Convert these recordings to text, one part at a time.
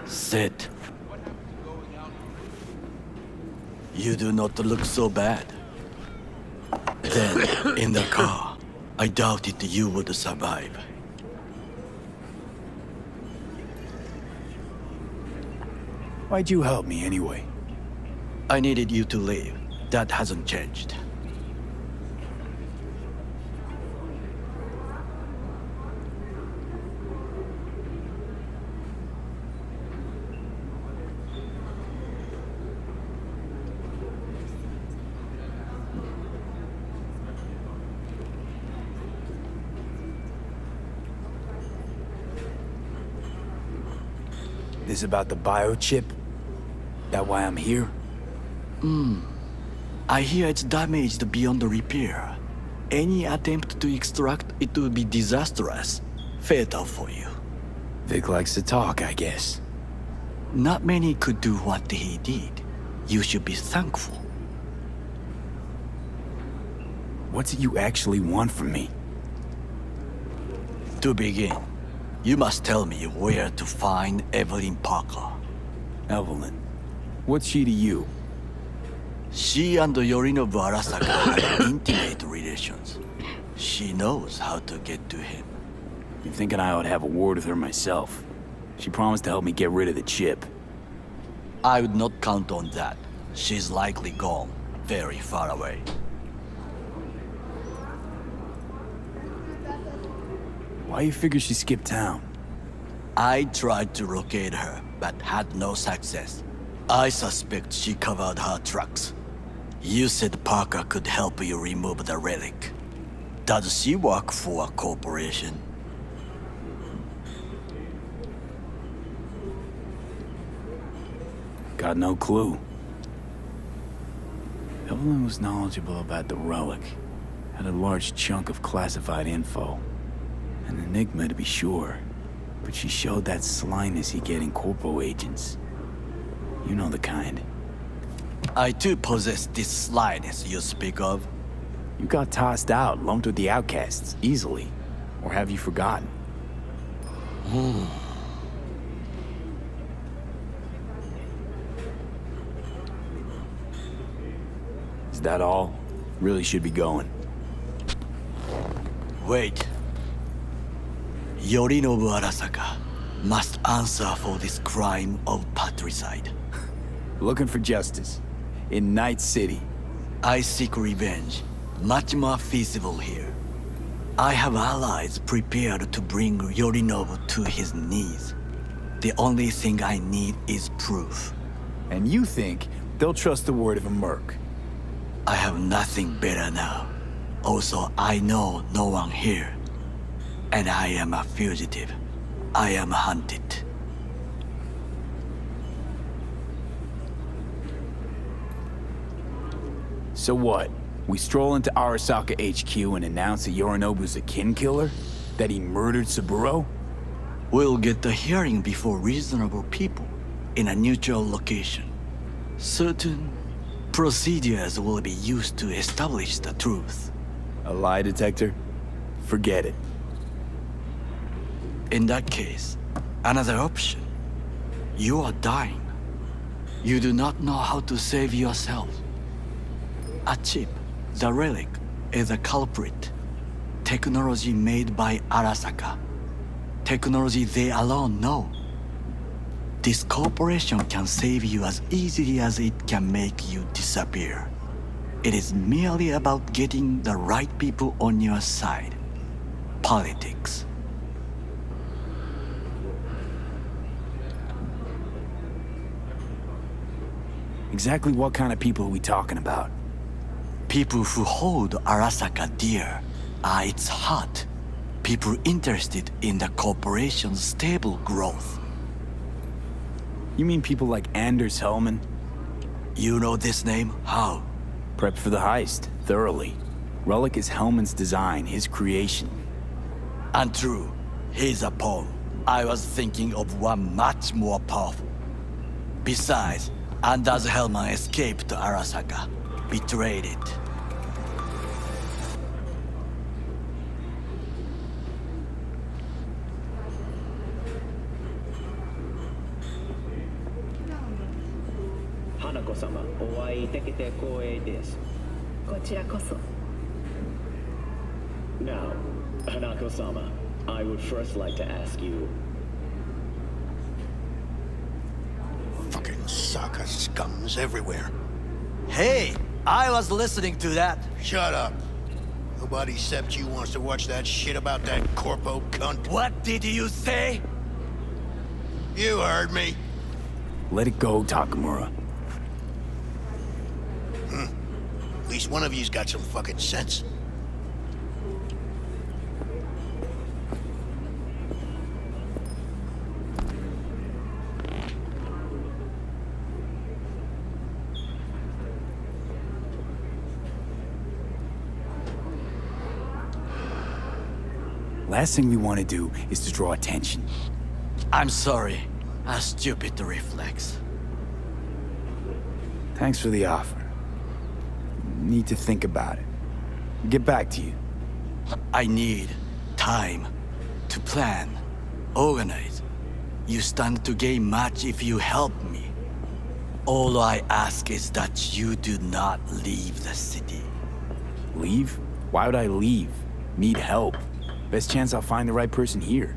Sit. You do not look so bad. Then, in the car, I doubted you would survive. Why'd you help me anyway? I needed you to leave. That hasn't changed. This about the biochip? That why I'm here? I hear it's damaged beyond repair. Any attempt to extract it would be disastrous. Fatal for you. Vic likes to talk, I guess. Not many could do what he did. You should be thankful. What's it you actually want from me? To begin, you must tell me where to find Evelyn Parker. Evelyn. What's she to you? She and Yorinobu Arasaka had intimate relations. She knows how to get to him. You're thinking I ought to have a word with her myself. She promised to help me get rid of the chip. I would not count on that. She's likely gone, very far away. Why you figure she skipped town? I tried to locate her, but had no success. I suspect she covered her tracks. You said Parker could help you remove the relic. Does she work for a corporation? Got no clue. Evelyn was knowledgeable about the relic. Had a large chunk of classified info. An enigma to be sure. But she showed that slyness you get in corpo agents. You know the kind. I too possess this slyness you speak of. You got tossed out, lumped with the outcasts, easily. Or have you forgotten? Is that all? Really should be going. Wait. Yorinobu Arasaka must answer for this crime of patricide. Looking for justice. In Night City. I seek revenge, much more feasible here. I have allies prepared to bring Yorinobu to his knees. The only thing I need is proof. And you think they'll trust the word of a merc? I have nothing better now. Also, I know no one here. And I am a fugitive. I am hunted. So what? We stroll into Arasaka HQ and announce that Yorinobu's a kin killer? That he murdered Saburo? We'll get the hearing before reasonable people in a neutral location. Certain procedures will be used to establish the truth. A lie detector? Forget it. In that case, another option. You are dying. You do not know how to save yourself. A chip, the relic, is a culprit. Technology made by Arasaka. Technology they alone know. This corporation can save you as easily as it can make you disappear. It is merely about getting the right people on your side. Politics. Exactly what kind of people are we talking about? People who hold Arasaka dear are its heart. People interested in the corporation's stable growth. You mean people like Anders Hellman? You know this name? How? Prepped for the heist, thoroughly. Relic is Hellman's design, his creation. Untrue. He's a pawn. I was thinking of one much more powerful. Besides, Anders Hellman escaped to Arasaka. Betrayed it. 花子様、お会いできて光栄です。こちらこそ。Now, Hanako-sama, I would first like to ask you. Fucking Saka scums everywhere. Hey, I was listening to that. Shut up. Nobody except you wants to watch that shit about that corpo cunt. What did you say? You heard me. Let it go, Takamura. At least one of you's got some fucking sense. Last thing we want to do is to draw attention. I'm sorry. A stupid reflex. Thanks for the offer. Need to think about it. Get back to you. I need time to plan, organize. You stand to gain much if you help me. All I ask is that you do not leave the city. Leave? Why would I leave? Need help. Best chance I'll find the right person here.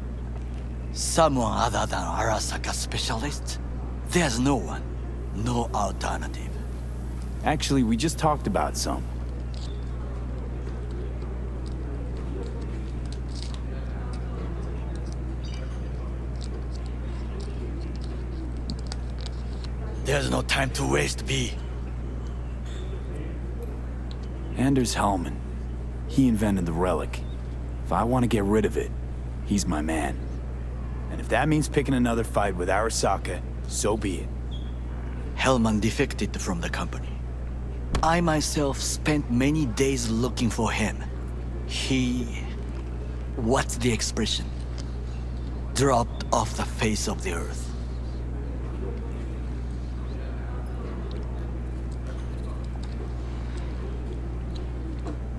Someone other than Arasaka specialist? There's no one. No alternative. Actually, we just talked about some. There's no time to waste, B. Anders Hellman. He invented the relic. If I want to get rid of it, he's my man. And if that means picking another fight with Arasaka, so be it. Hellman defected from the company. I myself spent many days looking for him. What's the expression? Dropped off the face of the earth.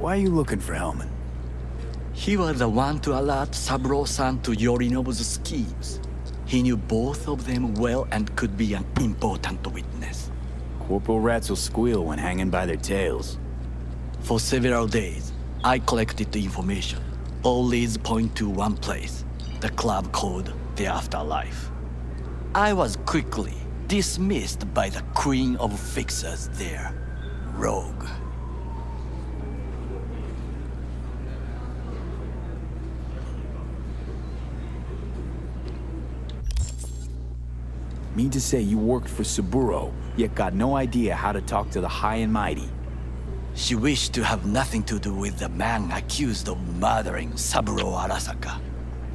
Why are you looking for Hellman? He was the one to alert Saburo-san to Yorinobu's schemes. He knew both of them well and could be an important witness. Corporal rats will squeal when hanging by their tails. For several days, I collected the information. All leads point to one place, the club called the Afterlife. I was quickly dismissed by the queen of fixers there, Rogue. Mean to say you worked for Saburo, yet got no idea how to talk to the high and mighty. She wished to have nothing to do with the man accused of murdering Saburo Arasaka.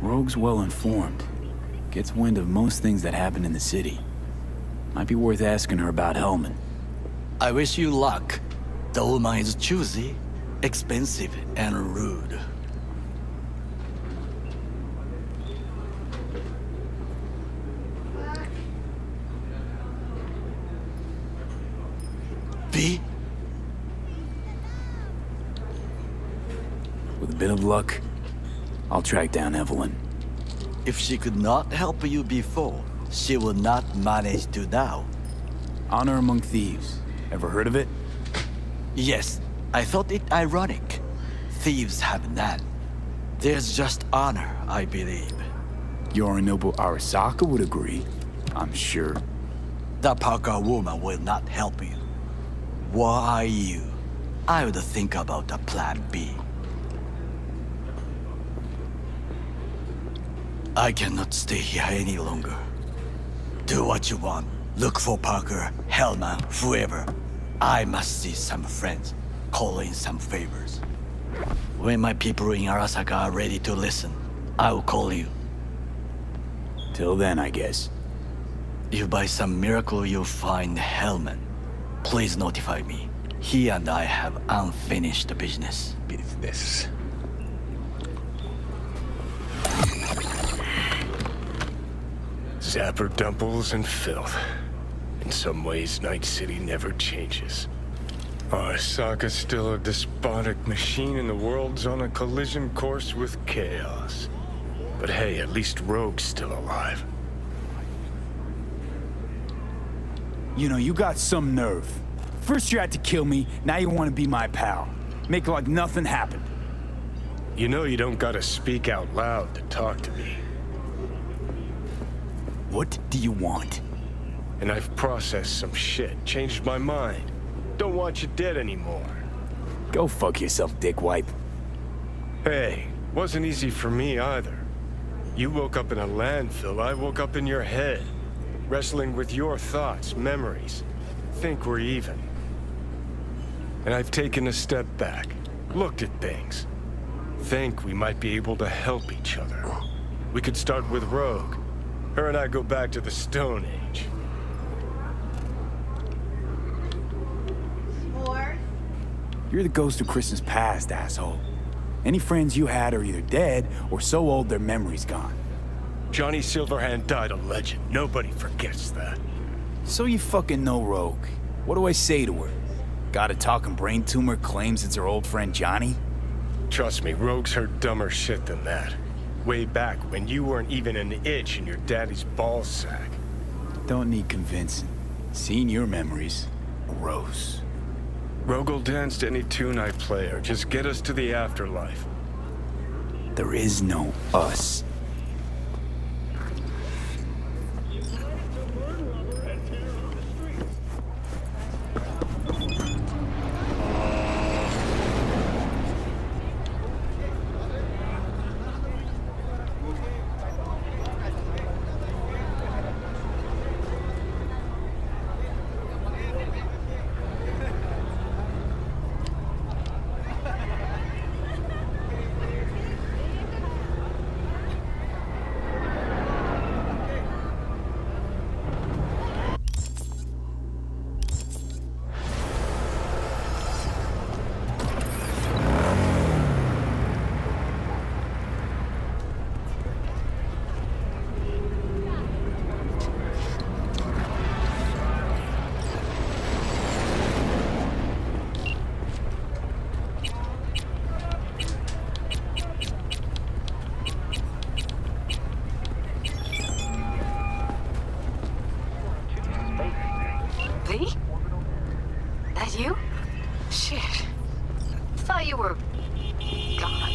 Rogue's well informed. Gets wind of most things that happen in the city. Might be worth asking her about Hellman. I wish you luck. The woman is choosy, expensive, and rude. V? With a bit of luck, I'll track down Evelyn. If she could not help you before, she will not manage to now. Honor among thieves. Ever heard of it? Yes, I thought it ironic. Thieves have none. There's just honor, I believe. Yorinobu Arasaka would agree, I'm sure. The Parker woman will not help you. Why you? I would think about a plan B. I cannot stay here any longer. Do what you want. Look for Parker, Hellman, whoever. I must see some friends, call in some favors. When my people in Arasaka are ready to listen, I will call you. Till then, I guess. If by some miracle you find Hellman, please notify me. He and I have unfinished business. Business. Zapper dumples and filth. In some ways, Night City never changes. Arasaka's still a despotic machine and the world's on a collision course with chaos. But hey, at least Rogue's still alive. You know, you got some nerve. First you had to kill me, now you want to be my pal. Make like nothing happened. You know you don't gotta speak out loud to talk to me. What do you want? And I've processed some shit, changed my mind. Don't want you dead anymore. Go fuck yourself, dickwipe. Hey, wasn't easy for me either. You woke up in a landfill, I woke up in your head. Wrestling with your thoughts, memories. Think we're even. And I've taken a step back, looked at things. Think we might be able to help each other. We could start with Rogue. Her and I go back to the Stone Age. You're the ghost of Christmas past, asshole. Any friends you had are either dead or so old their memory's gone. Johnny Silverhand died a legend. Nobody forgets that. So you fucking know Rogue. What do I say to her? Got a talking brain tumor, claims it's her old friend Johnny? Trust me, Rogue's heard dumber shit than that. Way back when you weren't even an itch in your daddy's ballsack. Don't need convincing. Seeing your memories, gross. Rogue will dance to any tune I play or just get us to the afterlife. There is no us. V? That you? Shit. Thought you were gone.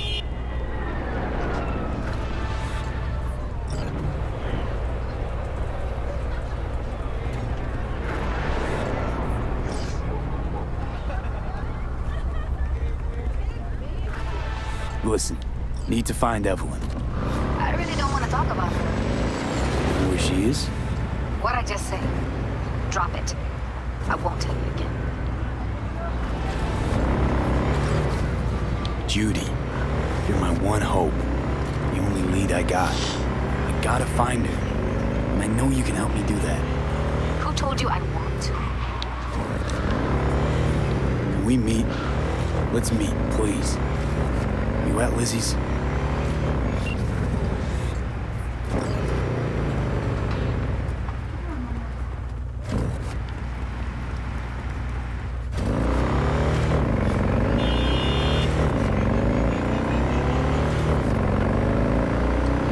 Listen, need to find Evelyn. I really don't want to talk about her. Where she is? What I just said. Drop it. I won't tell you again. Judy, you're my one hope. The only lead I got. I gotta find her. And I know you can help me do that. Who told you I want to? Can we meet? Let's meet, please. You at Lizzie's?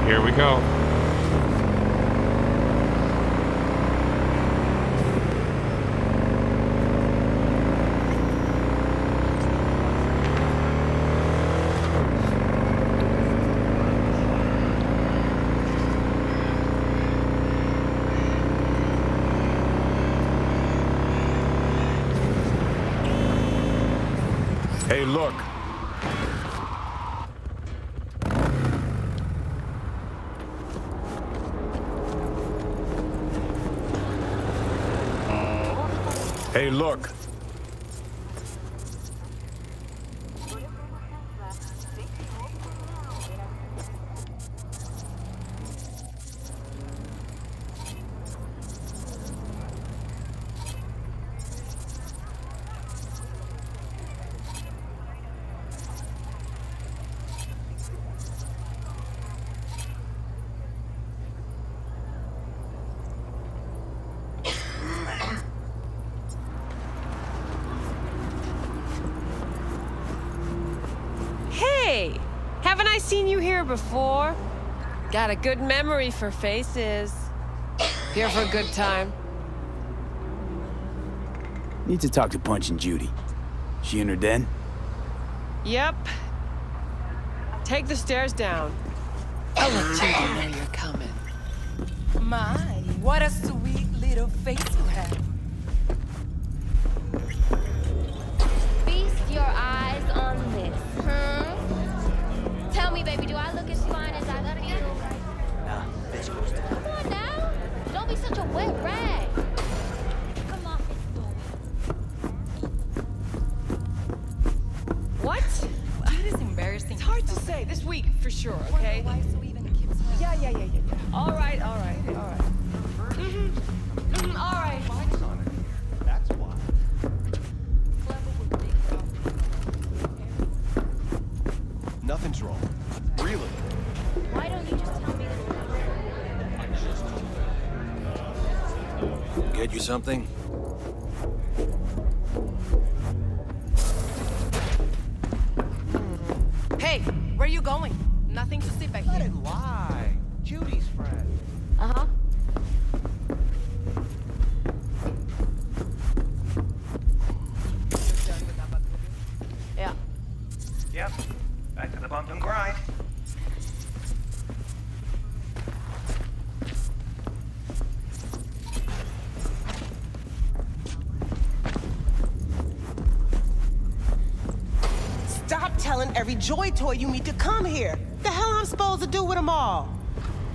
Here we go. Hey, look. Hey, look. Hey! Haven't I seen you here before? Got a good memory for faces. Here for a good time. Need to talk to Punch and Judy. She in her den? Yep. Take the stairs down. I'll let Judy know you're coming. My, what a sweet little face you have. Feast your eyes on this, huh? Tell me, baby, do I look as fine as I feel? Nah, bitch goes down. Come on now. Don't be such a wet rag. Come on. What? It is embarrassing. It's hard to say. This week, for sure, okay? Yeah. All right. All right. That's why. Nothing's wrong. Really. Why don't you just tell me the Get you something? Hey, where you going? Nothing to see back Let here. it lie. Judy's friend. Uh-huh. Yeah. Yep. Back to the bump and grind. Stop telling every joy toy you meet to come here. The hell I'm supposed to do with them all?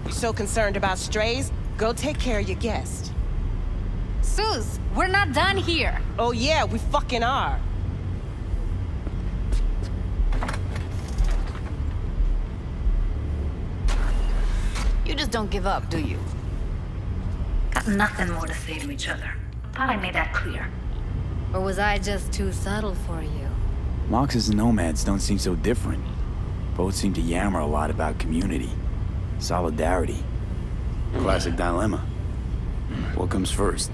You so concerned about strays? Go take care of your guest. Suze, we're not done here. Oh yeah, we fucking are. You just don't give up, do you? Got nothing more to say to each other. Thought I made that clear. Or was I just too subtle for you? Moxes and nomads don't seem so different. Both seem to yammer a lot about community, solidarity. Classic dilemma. What comes first?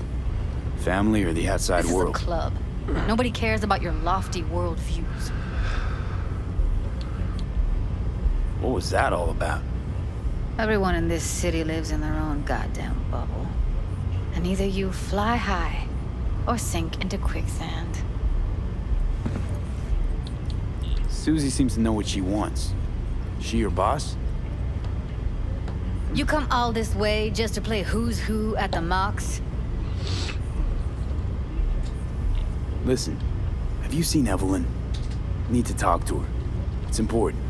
Family or the outside This world? is a club. Nobody cares about your lofty world views. What was that all about? Everyone in this city lives in their own goddamn bubble. And either you fly high or sink into quicksand. Susie seems to know what she wants. She your boss? You come all this way just to play who's who at the Mox? Listen, have you seen Evelyn? Need to talk to her. It's important.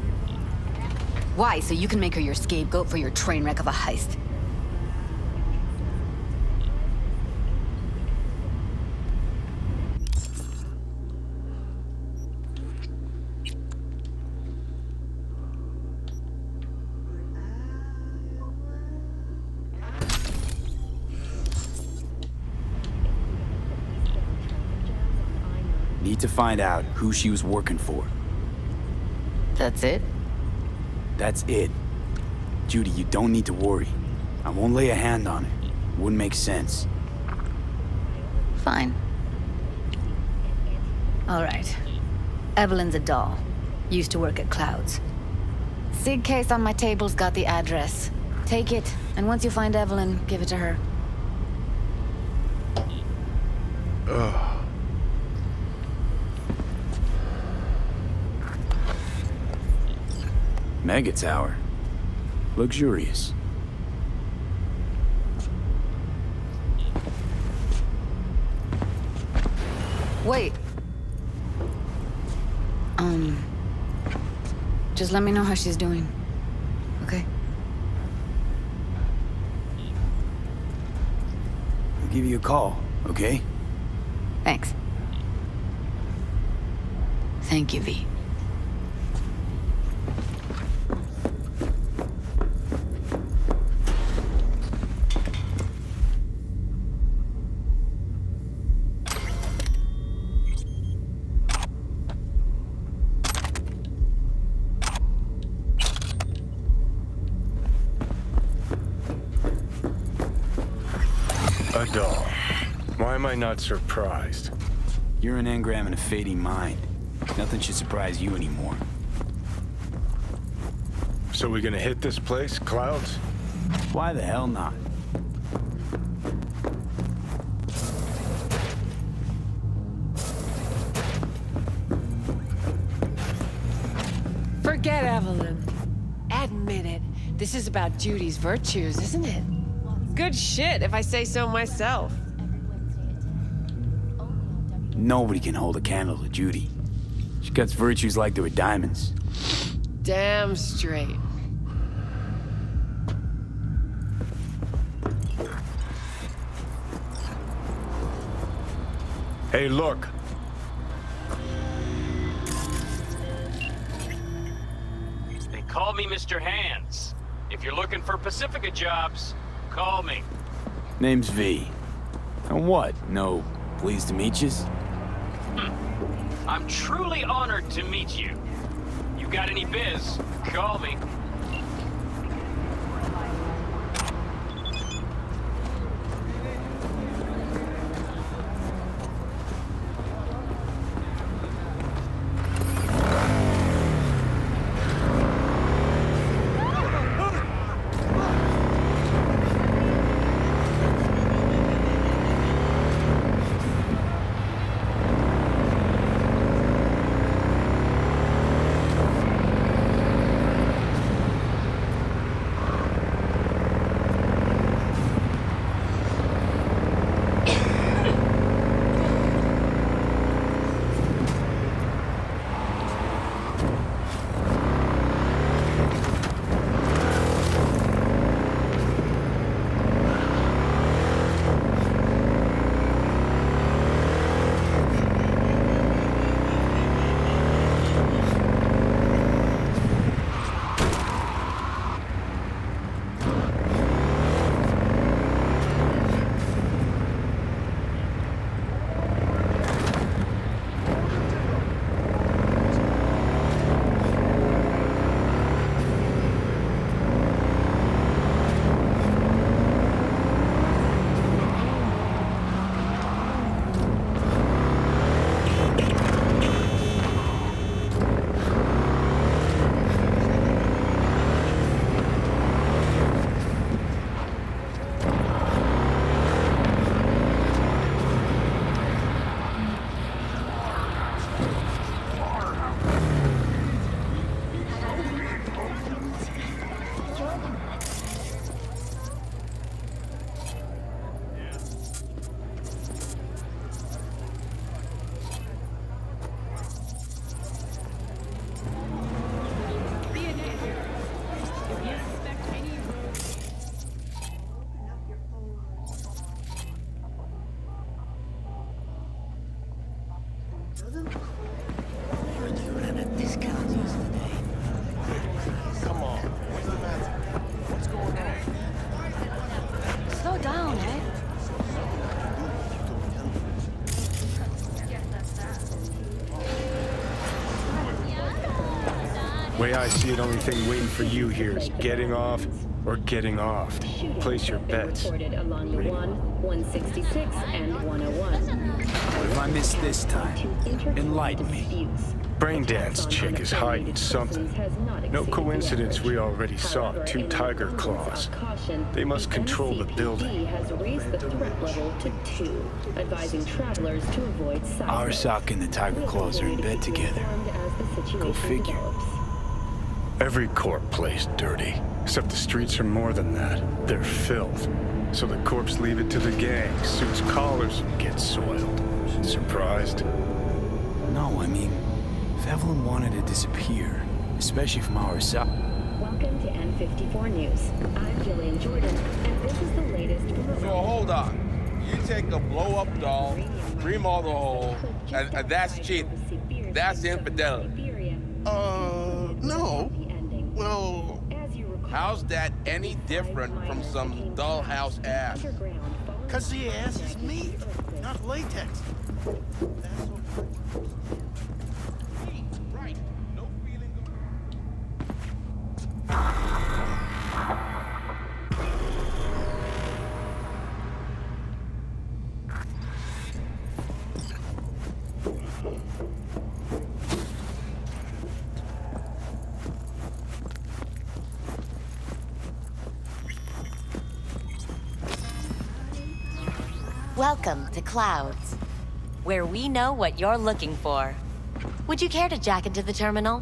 Why? So you can make her your scapegoat for your train wreck of a heist. Need to find out who she was working for. That's it? That's it. Judy, you don't need to worry. I won't lay a hand on it. Wouldn't make sense. Fine. All right. Evelyn's a doll. Used to work at Clouds. Sig case on my table's got the address. Take it, and once you find Evelyn, give it to her. Mega tower. Luxurious. Wait. Just let me know how she's doing. Okay? I'll give you a call, okay? Thanks. Thank you, V. A doll. Why am I not surprised? You're an engram and a fading mind. Nothing should surprise you anymore. So we gonna hit this place, Clouds? Why the hell not? This is about Judy's virtues, isn't it? Good shit, if I say so myself. Nobody can hold a candle to Judy. She cuts virtues like they were diamonds. Damn straight. Hey, look. They call me Mr. Hands. If you're looking for Pacifica jobs, call me. Name's V. And what? No, pleased to meet yous? I'm truly honored to meet you. You got any biz, call me. Slow down, eh? Way I see it, only thing waiting for you here is getting off or getting offed. Place your bets. Reported along the 166 and 101. What if I miss this time? Enlighten me. Braindance chick is hiding something. No coincidence we already saw 2 tiger claws. They must control the building. has raised the threat level to 2, advising travelers to avoid sight. Arsak and the tiger claws are in bed together. Go figure. Every corp plays dirty, except the streets are more than that. They're filth. So the corps leave it to the gang. Suits collars get soiled. Surprised? No, I mean, if Evelyn wanted to disappear, especially from our side. Welcome to N54 News. I'm Jillian Jordan, and this is the latest from So hold on. You take a blow-up doll, remodel the hole, and that's cheating. That's infidelity. No. Well, how's that any different from some dollhouse ass? 'Cause the ass is meat, not latex. That's Right. No feeling. Welcome to Clouds, where we know what you're looking for. Would you care to jack into the terminal?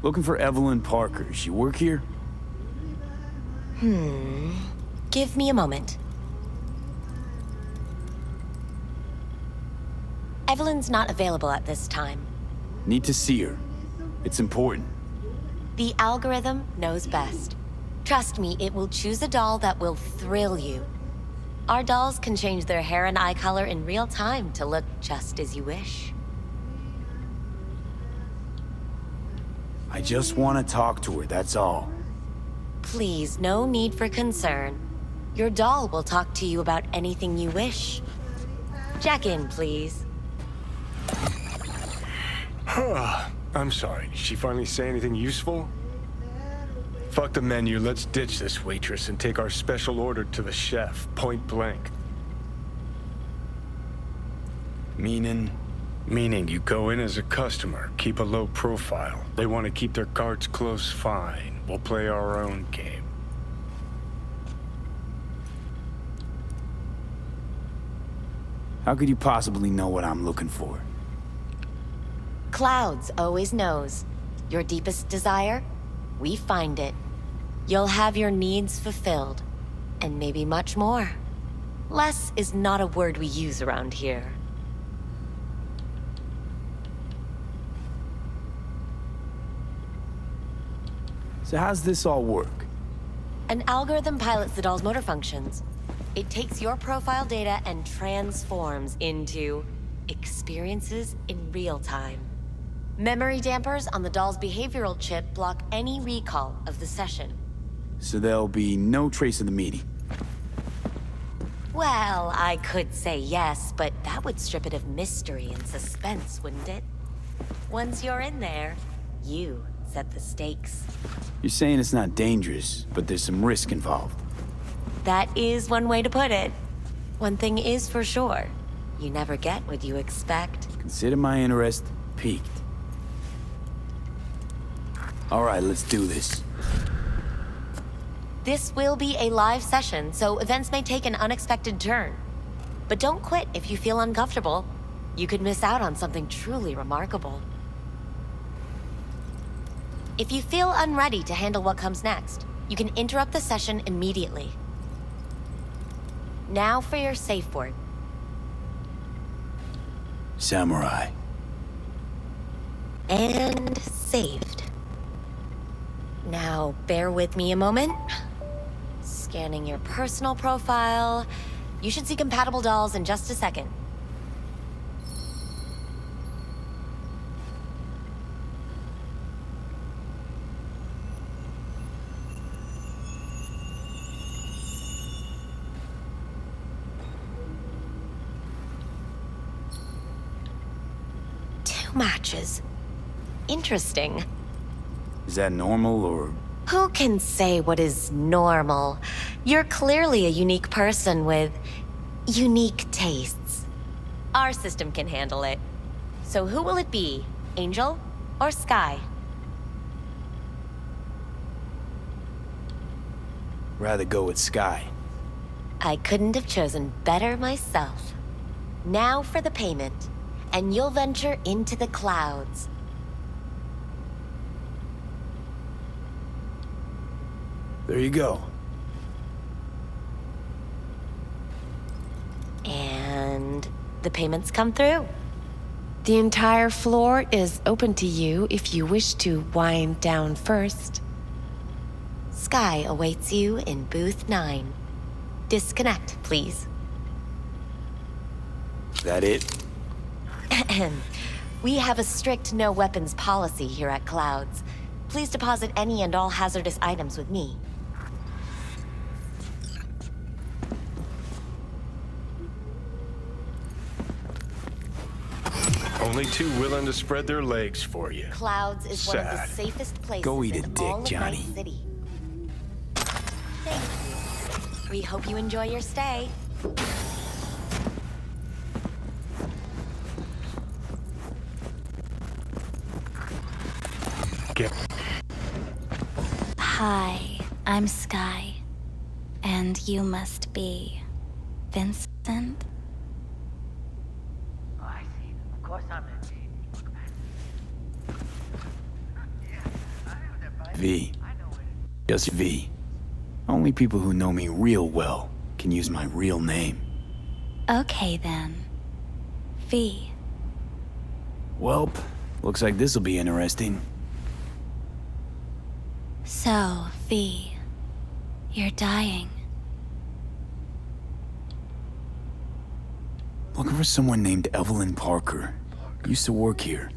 Looking for Evelyn Parker. She work here? Give me a moment. Evelyn's not available at this time. Need to see her. It's important. The algorithm knows best. Trust me, it will choose a doll that will thrill you. Our dolls can change their hair and eye color in real time to look just as you wish. I just want to talk to her, that's all. Please, no need for concern. Your doll will talk to you about anything you wish. Check in, please. I'm sorry. Did she finally say anything useful? Fuck the menu. Let's ditch this waitress and take our special order to the chef, point blank. Meaning? Meaning you go in as a customer, keep a low profile. They want to keep their cards close, fine. We'll play our own game. How could you possibly know what I'm looking for? Clouds always knows. Your deepest desire, we find it. You'll have your needs fulfilled, and maybe much more. Less is not a word we use around here. So how's this all work? An algorithm pilots the doll's motor functions. It takes your profile data and transforms into experiences in real time. Memory dampers on the doll's behavioral chip block any recall of the session. So there'll be no trace of the meeting. Well, I could say yes, but that would strip it of mystery and suspense, wouldn't it? Once you're in there, you set the stakes. You're saying it's not dangerous, but there's some risk involved. That is one way to put it. One thing is for sure. You never get what you expect. Consider my interest piqued. All right, let's do this. This will be a live session, so events may take an unexpected turn. But don't quit if you feel uncomfortable. You could miss out on something truly remarkable. If you feel unready to handle what comes next, you can interrupt the session immediately. Now for your safe word. Samurai. And saved. Now, bear with me a moment. Scanning your personal profile. You should see compatible dolls in just a second. Two matches. Interesting. Is that normal, or...? Who can say what is normal? You're clearly a unique person with unique tastes. Our system can handle it. So who will it be? Angel or Sky? Rather go with Sky. I couldn't have chosen better myself. Now for the payment, and you'll venture into the clouds. There you go. And the payments come through. The entire floor is open to you if you wish to wind down first. Sky awaits you in booth 9. Disconnect, please. That it? We have a strict no weapons policy here at Clouds. Please deposit any and all hazardous items with me. Only two willing to spread their legs for you. Clouds is one of the Sad. safest places Go eat a in dick, all of Johnny. Night City. Thank you. We hope you enjoy your stay. Get. Hi, I'm Sky. And you must be Vincent? Oh, I see. Of course I'm in. Look, man. V. Just V. Only people who know me real well can use my real name. Okay then. V. Welp, looks like this'll be interesting. So, V. You're dying. Looking for someone named Evelyn Parker. Used to work here.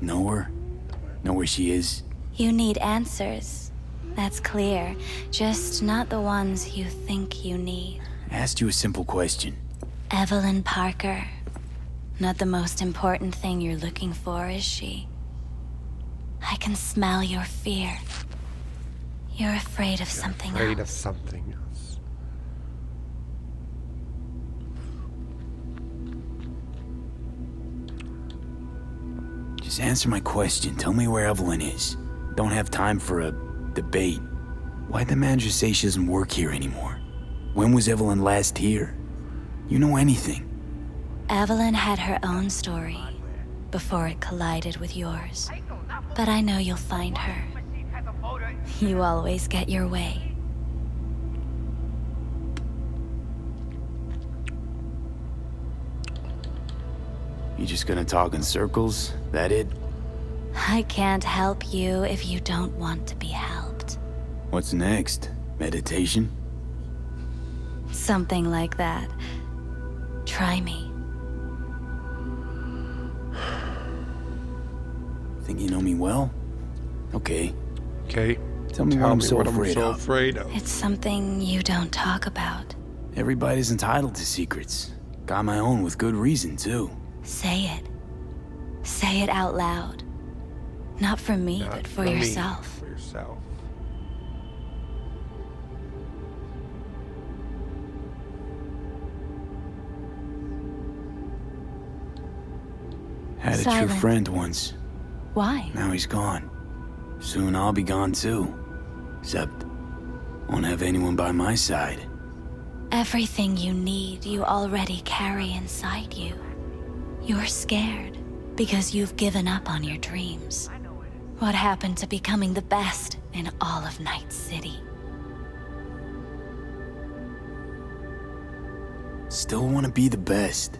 Know her? Know where she is? You need answers. That's clear. Just not the ones you think you need. I asked you a simple question. Evelyn Parker. Not the most important thing you're looking for, is she? I can smell your fear. You're afraid of something else. Afraid of something else. Just answer my question. Tell me where Evelyn is. Don't have time for a debate. Why'd the manager say she doesn't work here anymore? When was Evelyn last here? You know anything? Evelyn had her own story before it collided with yours. But I know you'll find her. You always get your way. You just gonna talk in circles? That it? I can't help you if you don't want to be helped. What's next? Meditation? Something like that. Try me. Think you know me well? Okay. Okay. Tell me what I'm so afraid of. It's something you don't talk about. Everybody's entitled to secrets. Got my own with good reason, too. Say it. Say it out loud. Not for me, but for yourself. For yourself. Had a Silent. true friend once. Why? Now he's gone. Soon I'll be gone too. Except, won't have anyone by my side. Everything you need, you already carry inside you. You're scared because you've given up on your dreams. What happened to becoming the best in all of Night City? Still want to be the best.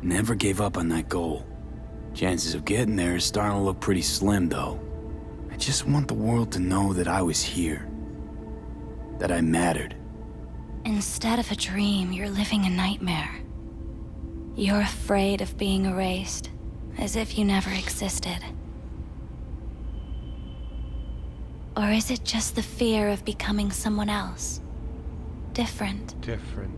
Never gave up on that goal. Chances of getting there is starting to look pretty slim, though. I just want the world to know that I was here. That I mattered. Instead of a dream, you're living a nightmare. You're afraid of being erased, as if you never existed. Or is it just the fear of becoming someone else? Different. Different.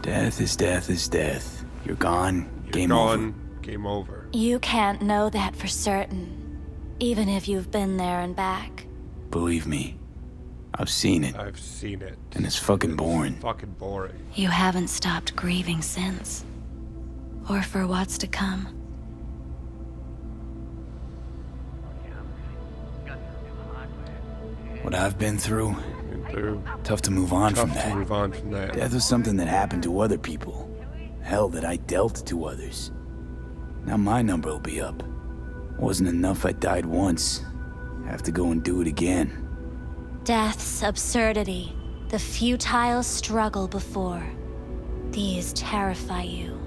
Death is death is death. You're gone. Game gone. over. Game over. You can't know that for certain, even if you've been there and back. Believe me, I've seen it. I've seen it. And it's fucking boring. Fucking boring. You haven't stopped grieving since. Or for what's to come. What I've been through, tough to move on from that. Tough to move on from that. Death was something that happened to other people. Hell, that I dealt to others. Now my number will be up. Wasn't enough I died once. Have to go and do it again. Death's absurdity, the futile struggle before. These terrify you.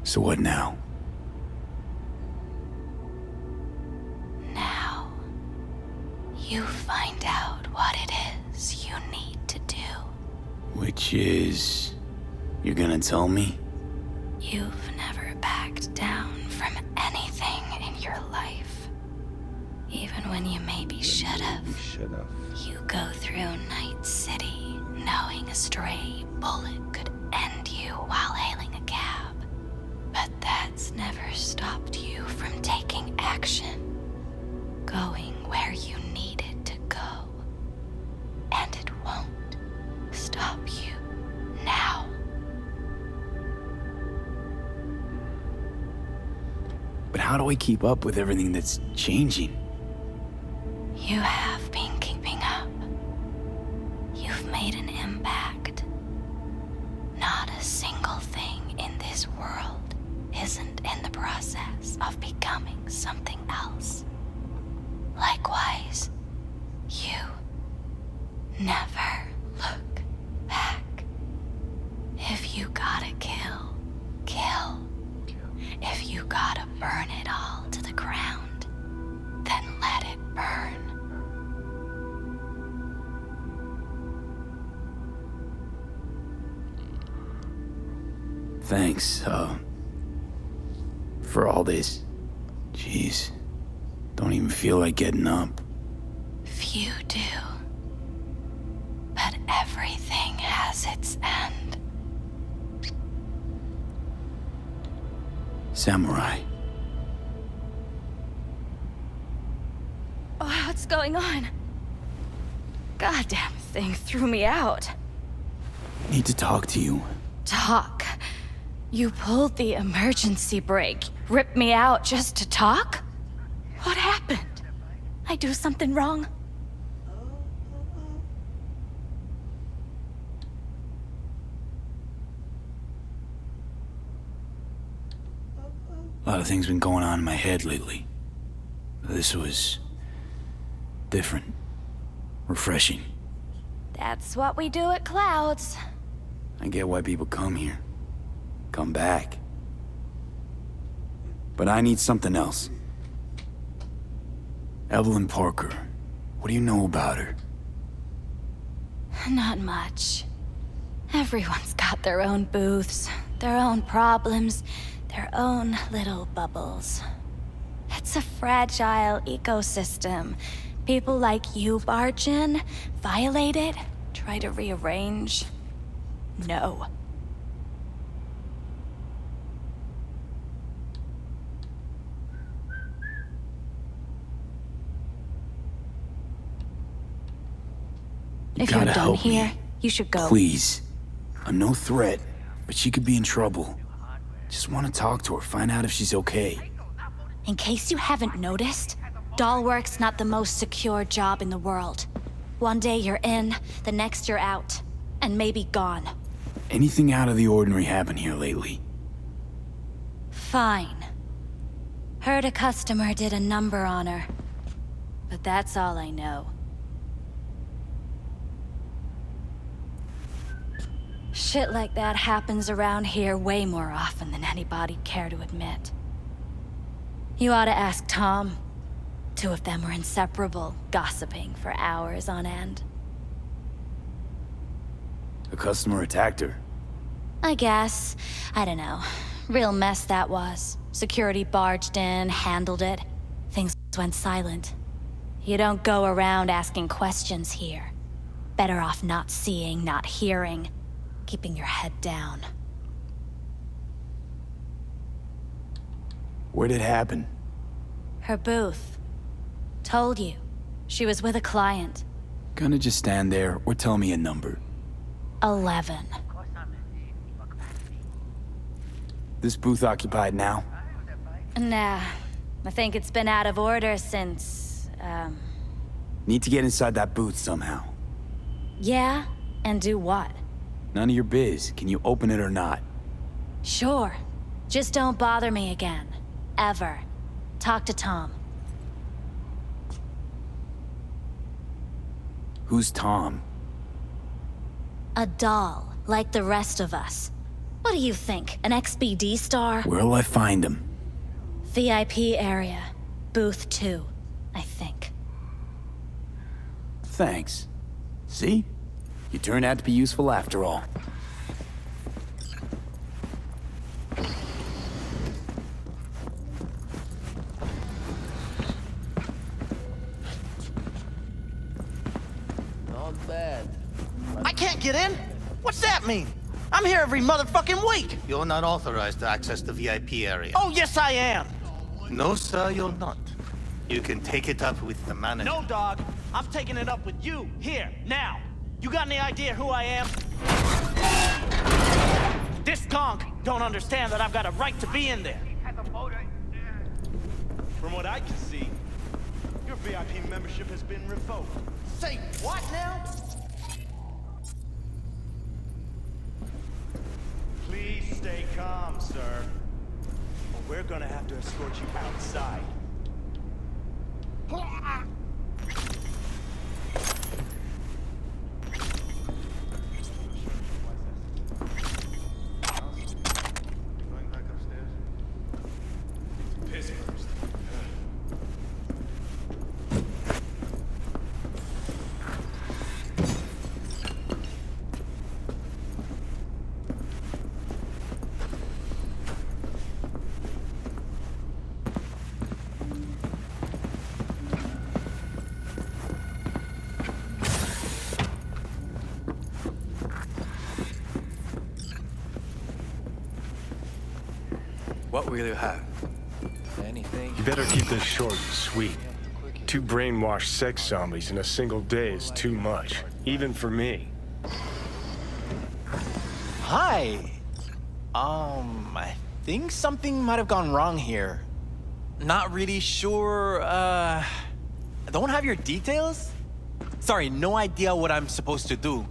So what now? Now, you find out what it is you need to do. Which is... You're gonna tell me? You've never backed down from anything in your life. Even when you maybe should have. You go through Night City knowing a stray bullet could end you while hailing a cab. But that's never stopped you from taking action. Going where you needed to go. And it won't stop you now. But how do I keep up with everything that's changing? You have been keeping up. You've made an something else. Likewise, you never look back. If you gotta kill, kill. If you gotta burn it all to the ground, then let it burn. Thanks, for all this. Jeez, don't even feel like getting up. Few do. But everything has its end. Samurai. Oh, what's going on? Goddamn thing threw me out. Need to talk to you. Talk? You pulled the emergency brake, ripped me out just to talk? What happened? I do something wrong? A lot of things been going on in my head lately. This was different. Refreshing. That's what we do at Clouds. I get why people come here. Come back. But I need something else. Evelyn Parker. What do you know about her? Not much. Everyone's got their own booths, their own problems, their own little bubbles. It's a fragile ecosystem. People like you barge in, violate it, try to rearrange. No. You If you're gotta done help here, me. you should go. Please. I'm no threat, but she could be in trouble. Just want to talk to her, find out if she's okay. In case you haven't noticed, doll work's not the most secure job in the world. One day you're in, the next you're out, and maybe gone. Anything out of the ordinary happen here lately? Fine. Heard a customer did a number on her. But that's all I know. Shit like that happens around here way more often than anybody'd care to admit. You ought to ask Tom. Two of them were inseparable, gossiping for hours on end. A customer attacked her. I guess. I don't know. Real mess that was. Security barged in, handled it. Things went silent. You don't go around asking questions here. Better off not seeing, not hearing. Keeping your head down. Where'd it happen? Her booth. Told you. She was with a client. Gonna just stand there or tell me a number. 11. This booth occupied now? Nah. I think it's been out of order since, Need to get inside that booth somehow. Yeah? And do what? None of your biz. Can you open it or not? Sure. Just don't bother me again. Ever. Talk to Tom. Who's Tom? A doll, like the rest of us. What do you think, an XBD star? Where'll I find him? VIP area. Booth 2, I think. Thanks. See? You turned out to be useful after all. Not bad. I can't get in? What's that mean? I'm here every motherfucking week. You're not authorized to access the VIP area. Oh, yes, I am. No, sir, you're not. You can take it up with the manager. No, dog. I'm taking it up with you, here, now. You got any idea who I am? This gonk don't understand that I've got a right to be in there. From what I can see, your VIP membership has been revoked. Say what now? Please stay calm, sir. Or we're gonna have to escort you outside. What will you have? Anything? You better keep this short and sweet. 2 brainwashed sex zombies in a single day is too much, even for me. Hi. I think something might have gone wrong here. Not really sure, don't have your details? Sorry, no idea what I'm supposed to do.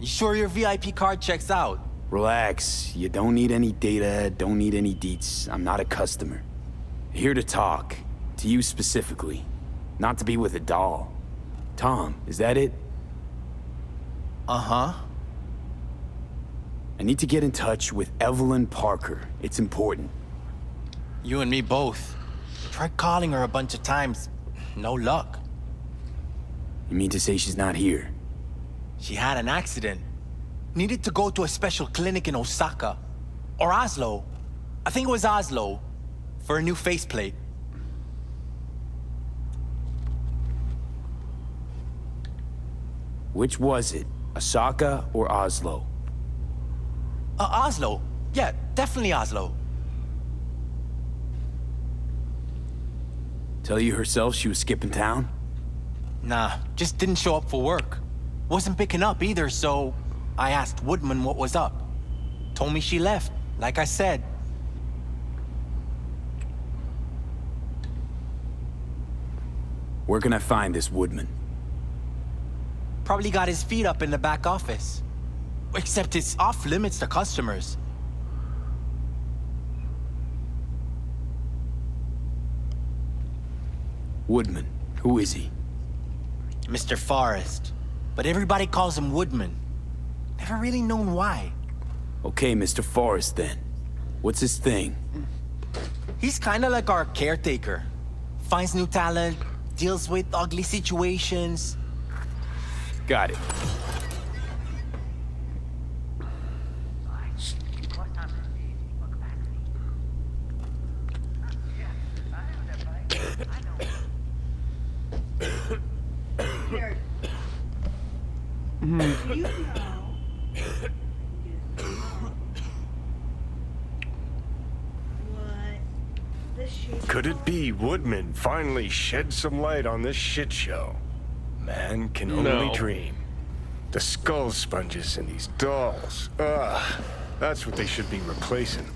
You sure your VIP card checks out? Relax. You don't need any data, don't need any deets. I'm not a customer. Here to talk. To you specifically. Not to be with a doll. Tom, is that it? Uh-huh. I need to get in touch with Evelyn Parker. It's important. You and me both. Tried calling her a bunch of times. No luck. You mean to say she's not here? She had an accident. Needed to go to a special clinic in Osaka. Or Oslo. I think it was Oslo. For a new faceplate. Which was it? Osaka or Oslo? Oslo. Yeah, definitely Oslo. Tell you herself she was skipping town? Nah, just didn't show up for work. Wasn't picking up either, so I asked Woodman what was up. Told me she left, like I said. Where can I find this Woodman? Probably got his feet up in the back office. Except it's off limits to customers. Woodman. Who is he? Mr. Forrest. But everybody calls him Woodman. Never really known why. Okay, Mr. Forrest then. What's his thing? He's kinda like our caretaker. Finds new talent, deals with ugly situations. Got it. Could it be Woodman finally shed some light on this shit show? Man can only dream. The skull sponges in these dolls. Ugh, that's what they should be replacing.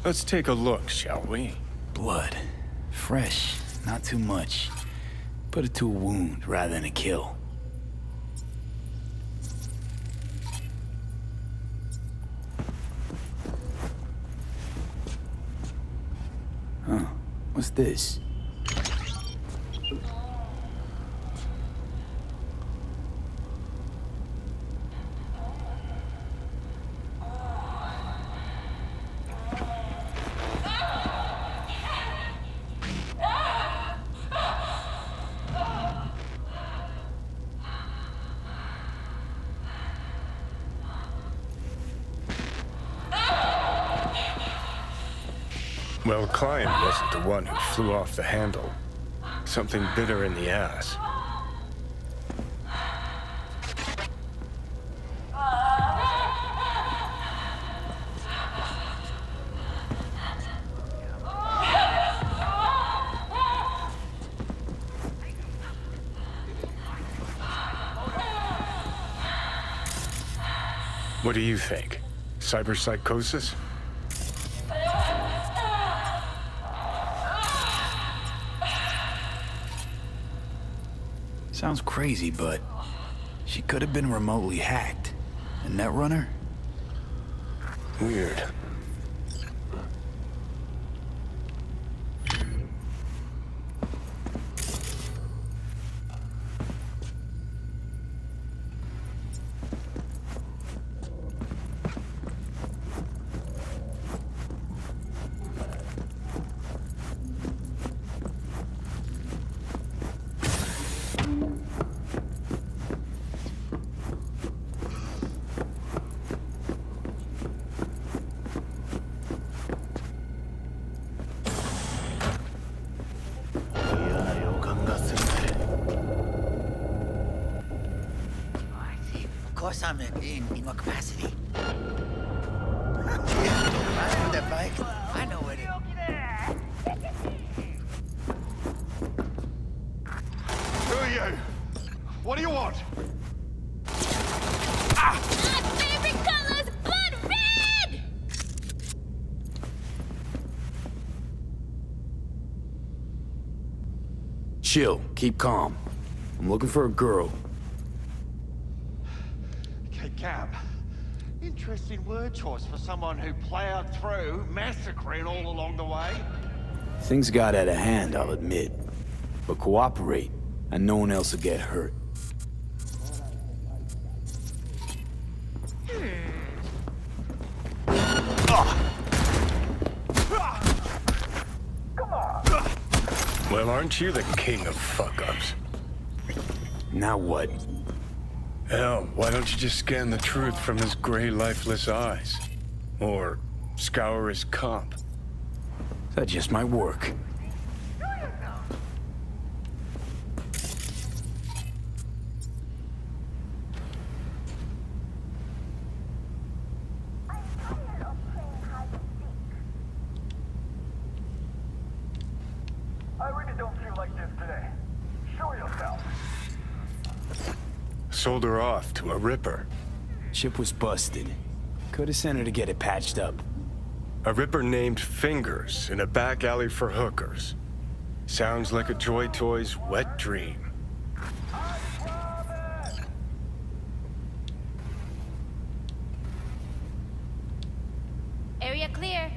Let's take a look, shall we? Blood. Fresh. Not too much. Put it to a wound rather than a kill. Huh. What's this? Well, Client wasn't the one who flew off the handle. Something bit her in the ass. What do you think? Cyberpsychosis? Sounds crazy, but she could have been remotely hacked. A netrunner? Weird. Of course I'm in what capacity? I know that bike. I know it. Who are you? What do you want? My favorite color's blood red! Chill, keep calm. I'm looking for a girl. Okay, Cap. Interesting word choice for someone who plowed through, massacring all along the way. Things got out of hand, I'll admit. But cooperate, and no one else will get hurt. Well, aren't you the king of fuck-ups? Now what? Hell, why don't you just scan the truth from his gray, lifeless eyes? Or scour his comp? That just might work. I really don't feel like this today. Show yourself. Sold her off to a Ripper. Chip was busted. Could have sent her to get it patched up. A Ripper named Fingers in a back alley for hookers. Sounds like a Joy Toy's wet dream. Area clear.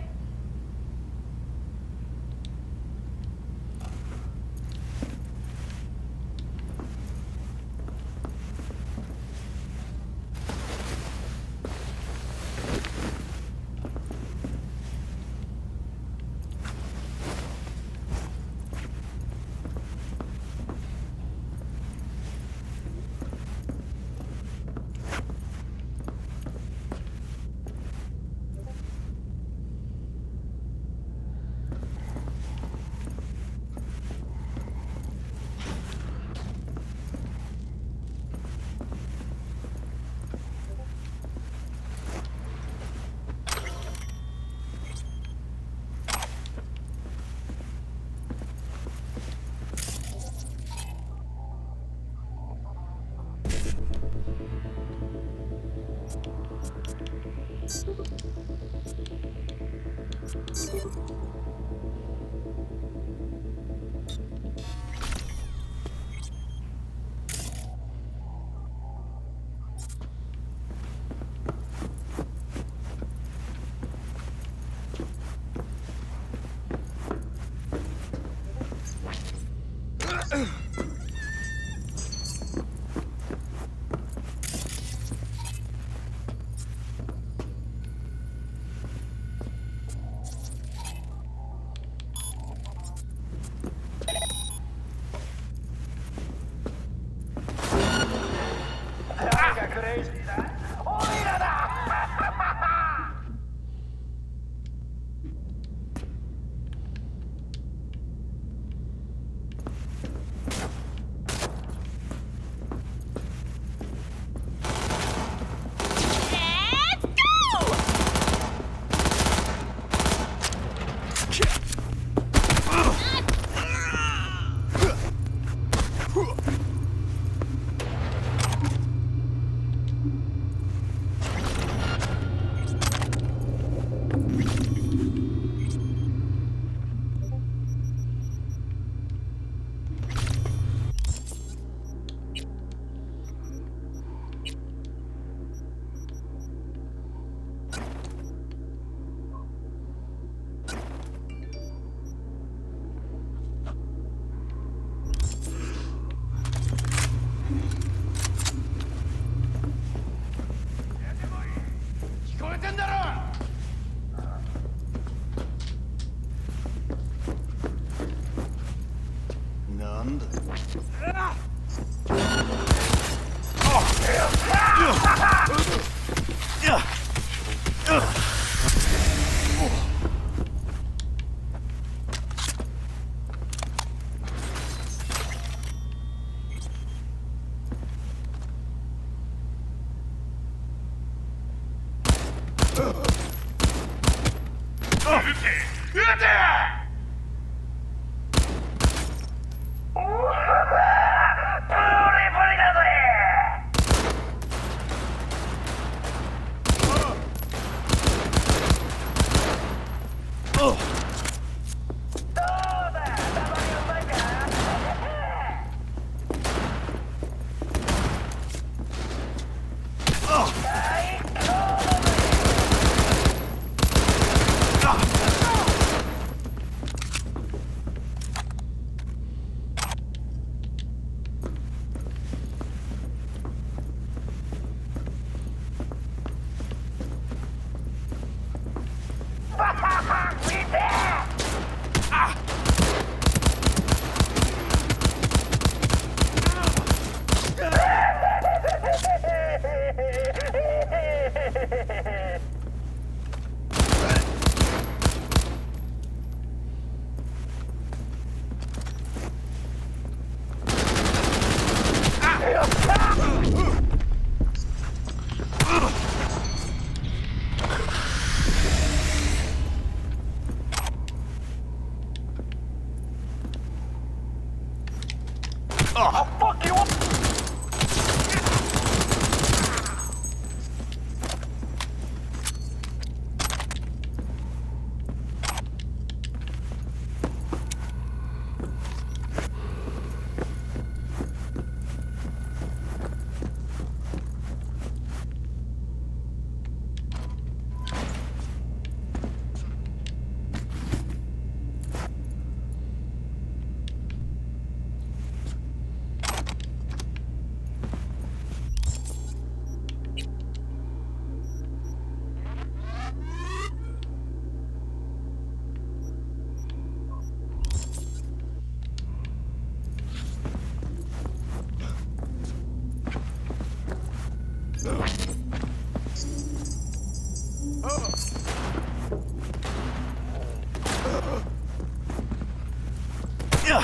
I'll fuck you up!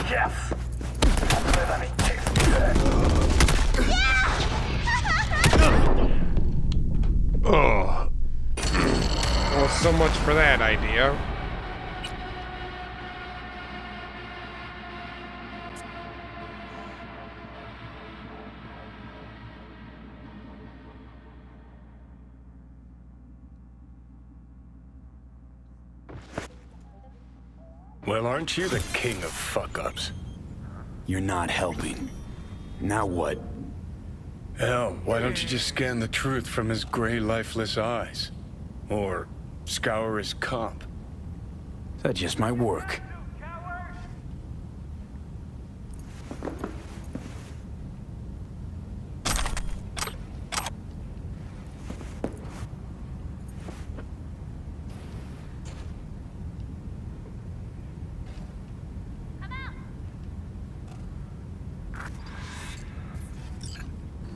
Yes! Let me taste that. Oh. Well, so much for that idea. Well, aren't you the king of fuck-ups? You're not helping. Now what? Hell, why don't you just scan the truth from his gray, lifeless eyes? Or scour his comp? That just might work.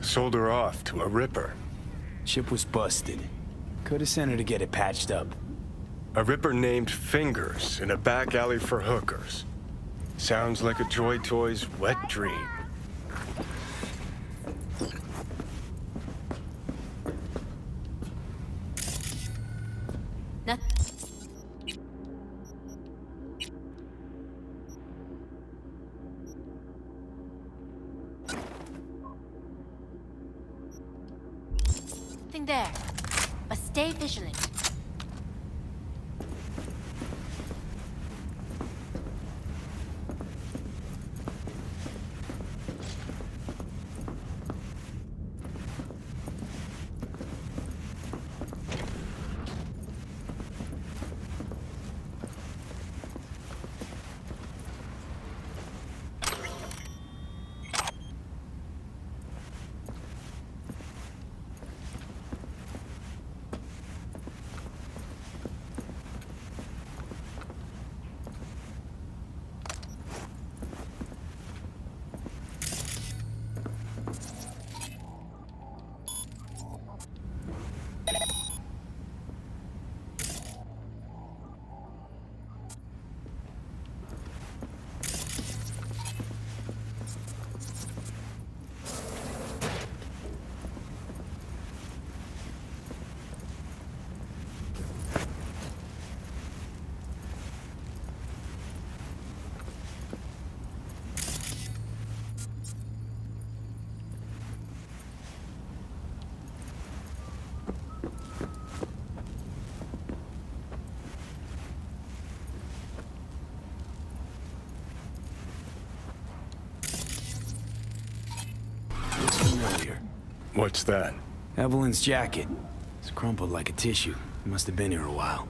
Sold her off to a Ripper. Ship was busted. Could have sent her to get it patched up. A Ripper named Fingers in a back alley for hookers. Sounds like a Joy Toy's wet dream. Nothing there, but stay vigilant. What's that? Evelyn's jacket. It's crumpled like a tissue. Must have been here a while.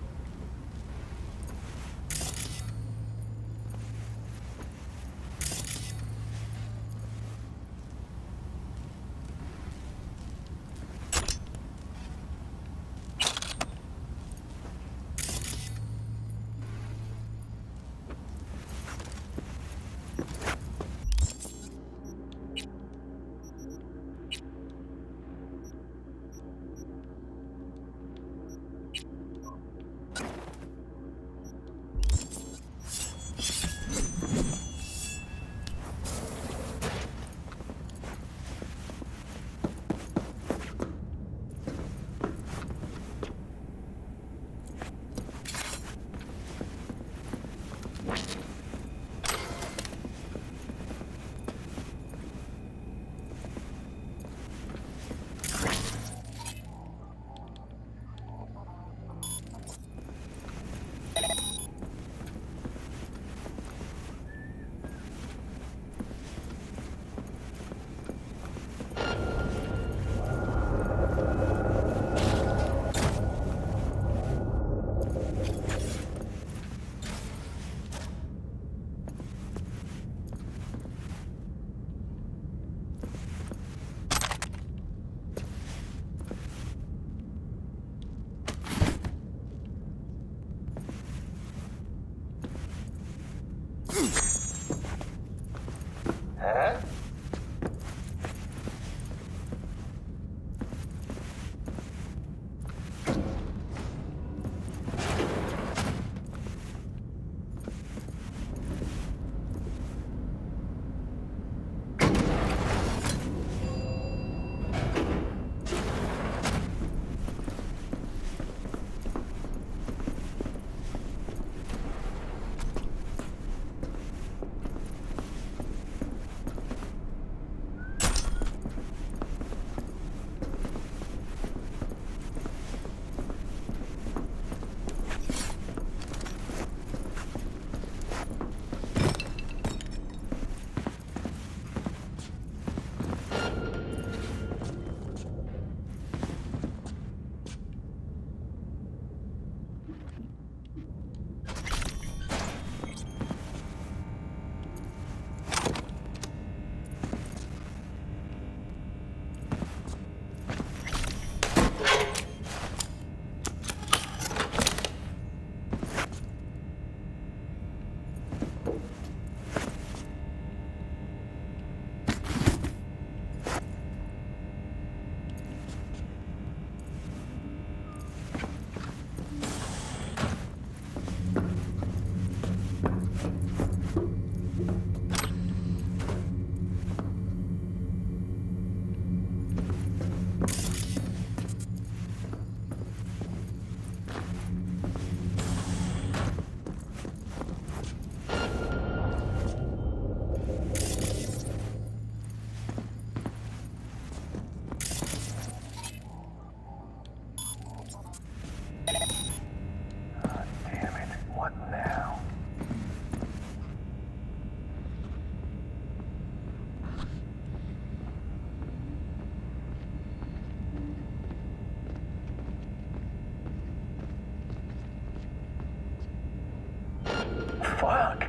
Fuck.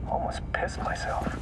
Almost pissed myself.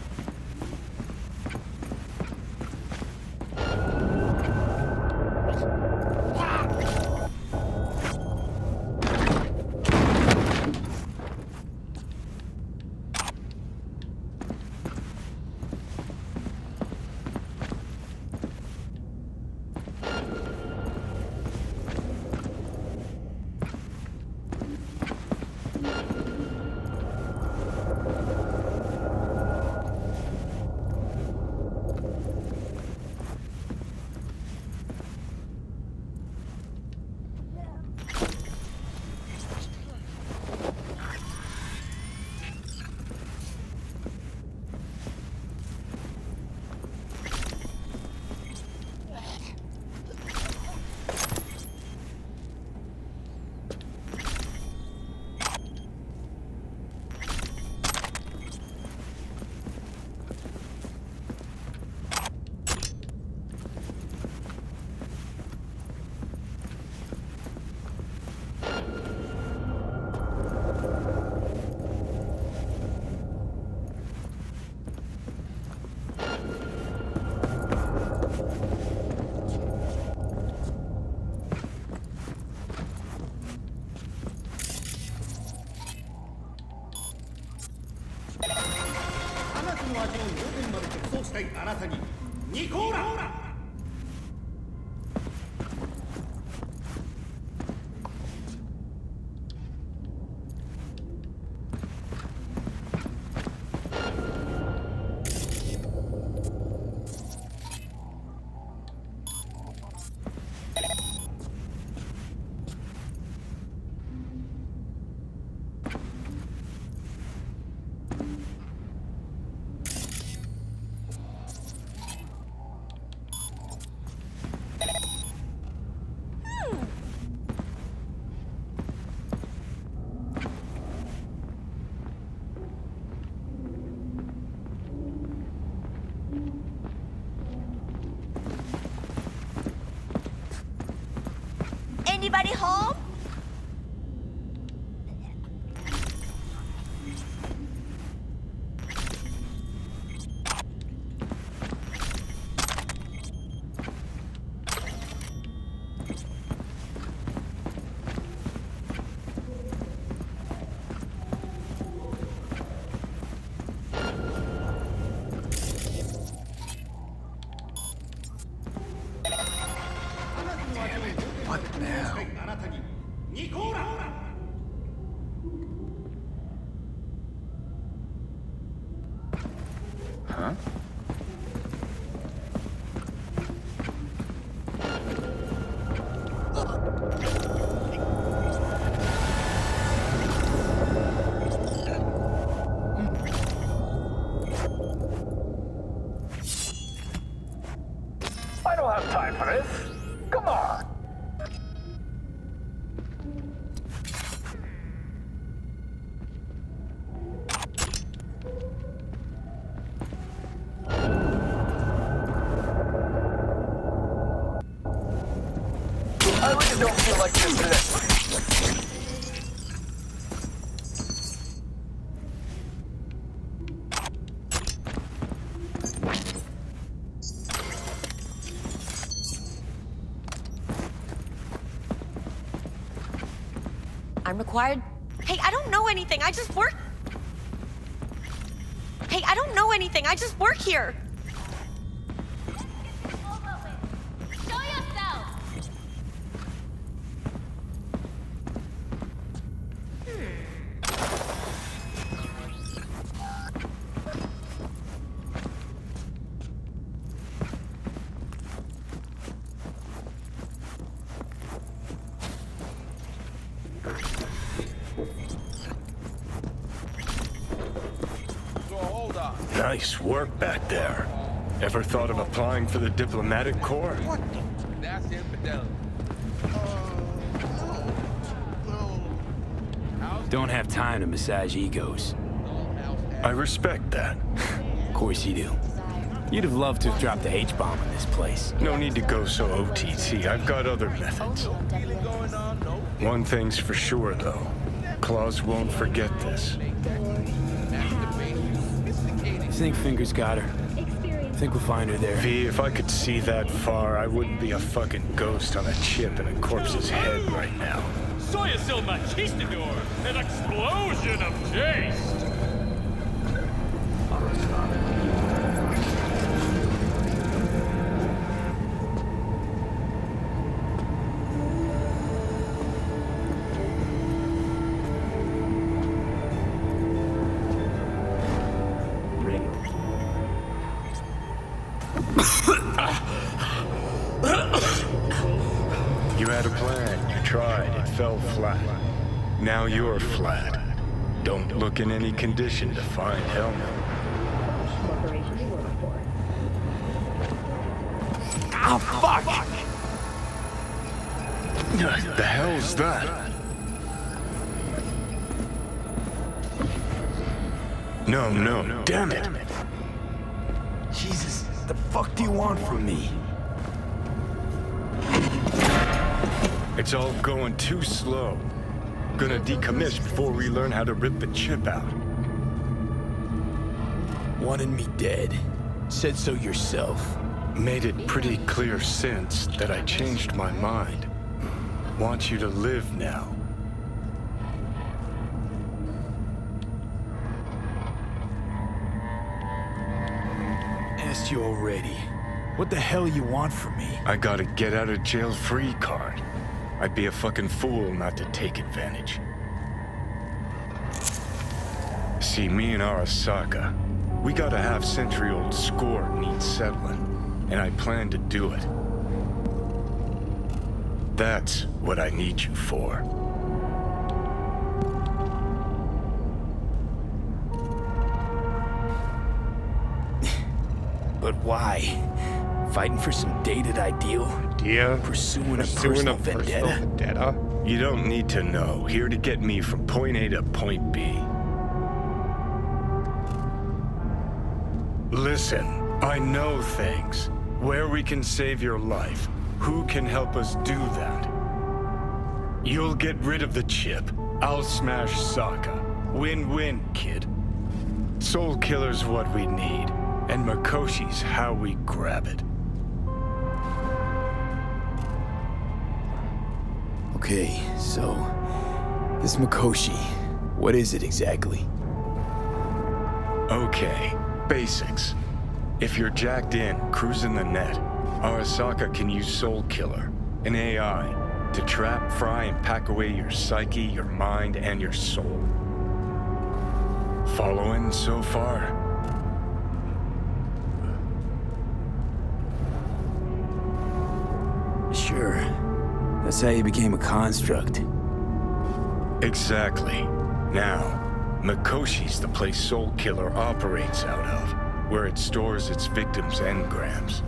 Anybody home? What now? Huh? I don't have time for this. Come on. I really don't feel like this today. I'm required. Hey, I don't know anything. I just work. Hey, I don't know anything. I just work here. Show yourself! Nice work back there. Ever thought of applying for the diplomatic corps? That's infidelity. Don't have time to massage egos. I respect that. Of course you do. You'd have loved to have dropped the H-bomb in this place. No need to go so OTT. I've got other methods. One thing's for sure, though. Claus won't forget this. Think Fingers got her. Think we'll find her there. V, if I could see that far, I wouldn't be a fucking ghost on a chip in a corpse's head right now. Soy es el machistador, an explosion of taste. You had a plan, you tried, it fell flat. Now you're flat. Don't look in any condition to find Helmut. Oh, fuck! The hell's that? No, damn it! Jesus, the fuck do you want from me? It's all going too slow. Gonna decommission before we learn how to rip the chip out. Wanted me dead. Said so yourself. Made it pretty clear since that I changed my mind. Want you to live now. asked you already. What the hell you want from me? I got a get out of jail free card. I'd be a fucking fool not to take advantage. See, me and Arasaka, we got a half-century-old score needs settling, and I plan to do it. That's what I need you for. But why? Fighting for some dated ideal? Pursuing a personal vendetta? You don't need to know. Here to get me from point A to point B. Listen, I know things. Where we can save your life. Who can help us do that? You'll get rid of the chip. I'll smash Sokka. Win-win, kid. Soul Killer's what we need. And Mikoshi's how we grab it. Okay, so... this Mikoshi, what is it exactly? Okay, basics. If you're jacked in, cruising the net, Arasaka can use Soul Killer, an AI, to trap, fry, and pack away your psyche, your mind, and your soul. Following so far? Sure. That's how you became a construct. Exactly. Now, Mikoshi's the place Soul Killer operates out of, where it stores its victims' engrams.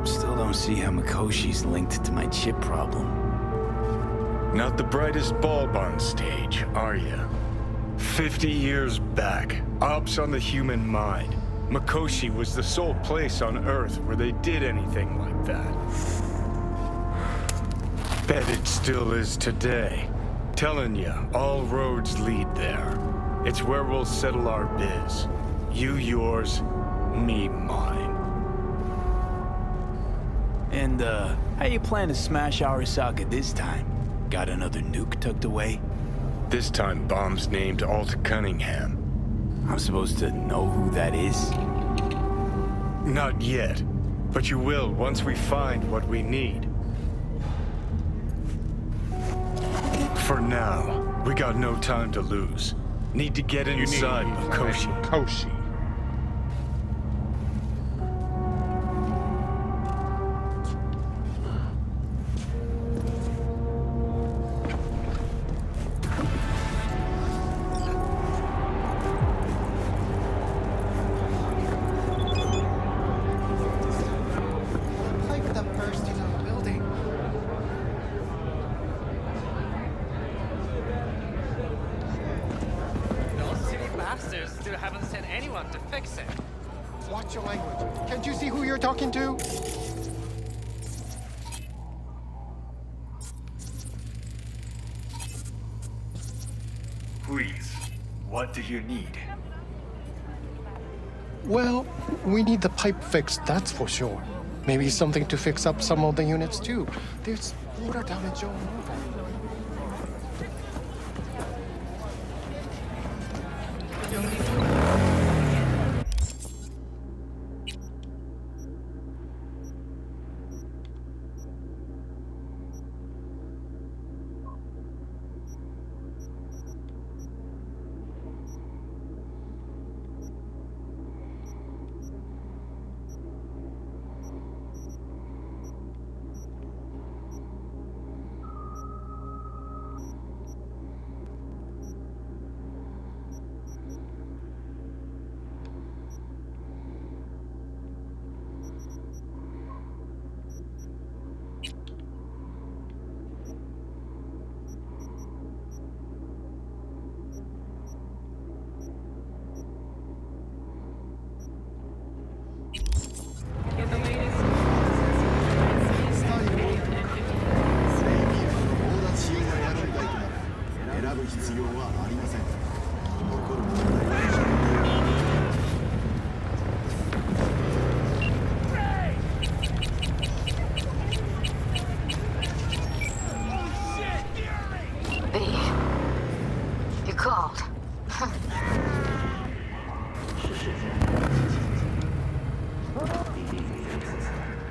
Still don't see how Mikoshi's linked to my chip problem. Not the brightest bulb on stage, are you? 50 years back, ops on the human mind. Mikoshi was the sole place on Earth where they did anything like that. Bet it still is today. Telling you, all roads lead there. It's where we'll settle our biz. You yours, me mine. And, how you plan to smash Arasaka this time? Got another nuke tucked away? This time, bomb's named Alt Cunningham. I'm supposed to know who that is? Not yet, but you will once we find what we need. For now, we got no time to lose. Need to get inside Mikoshi. Still haven't sent anyone to fix it. Watch your language. Can't you see who you're talking to? Please, what do you need? Well, we need the pipe fixed, that's for sure. Maybe something to fix up some of the units too. There's water damage all over.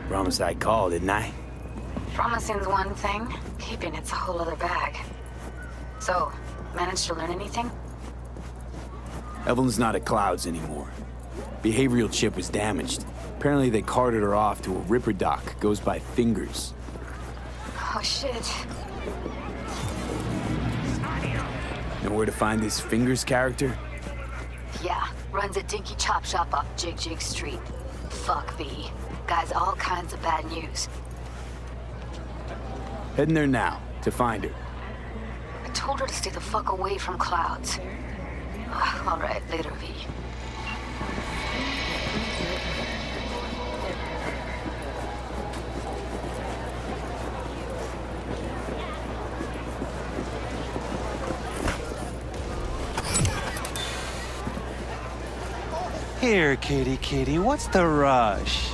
Promised I'd call, didn't I? Promising's one thing, keeping it's a whole other bag. So, managed to learn anything? Evelyn's not at Clouds anymore. Behavioral chip was damaged. Apparently they carted her off to a Ripper dock. Goes by Fingers. Oh shit. Know where to find this Fingers character? Yeah, runs a dinky chop shop off Jig Street. Fuck V. Guy's all kinds of bad news. Heading there now, to find her. I told her to stay the fuck away from Clouds. All right, later, V. Here, kitty, what's the rush?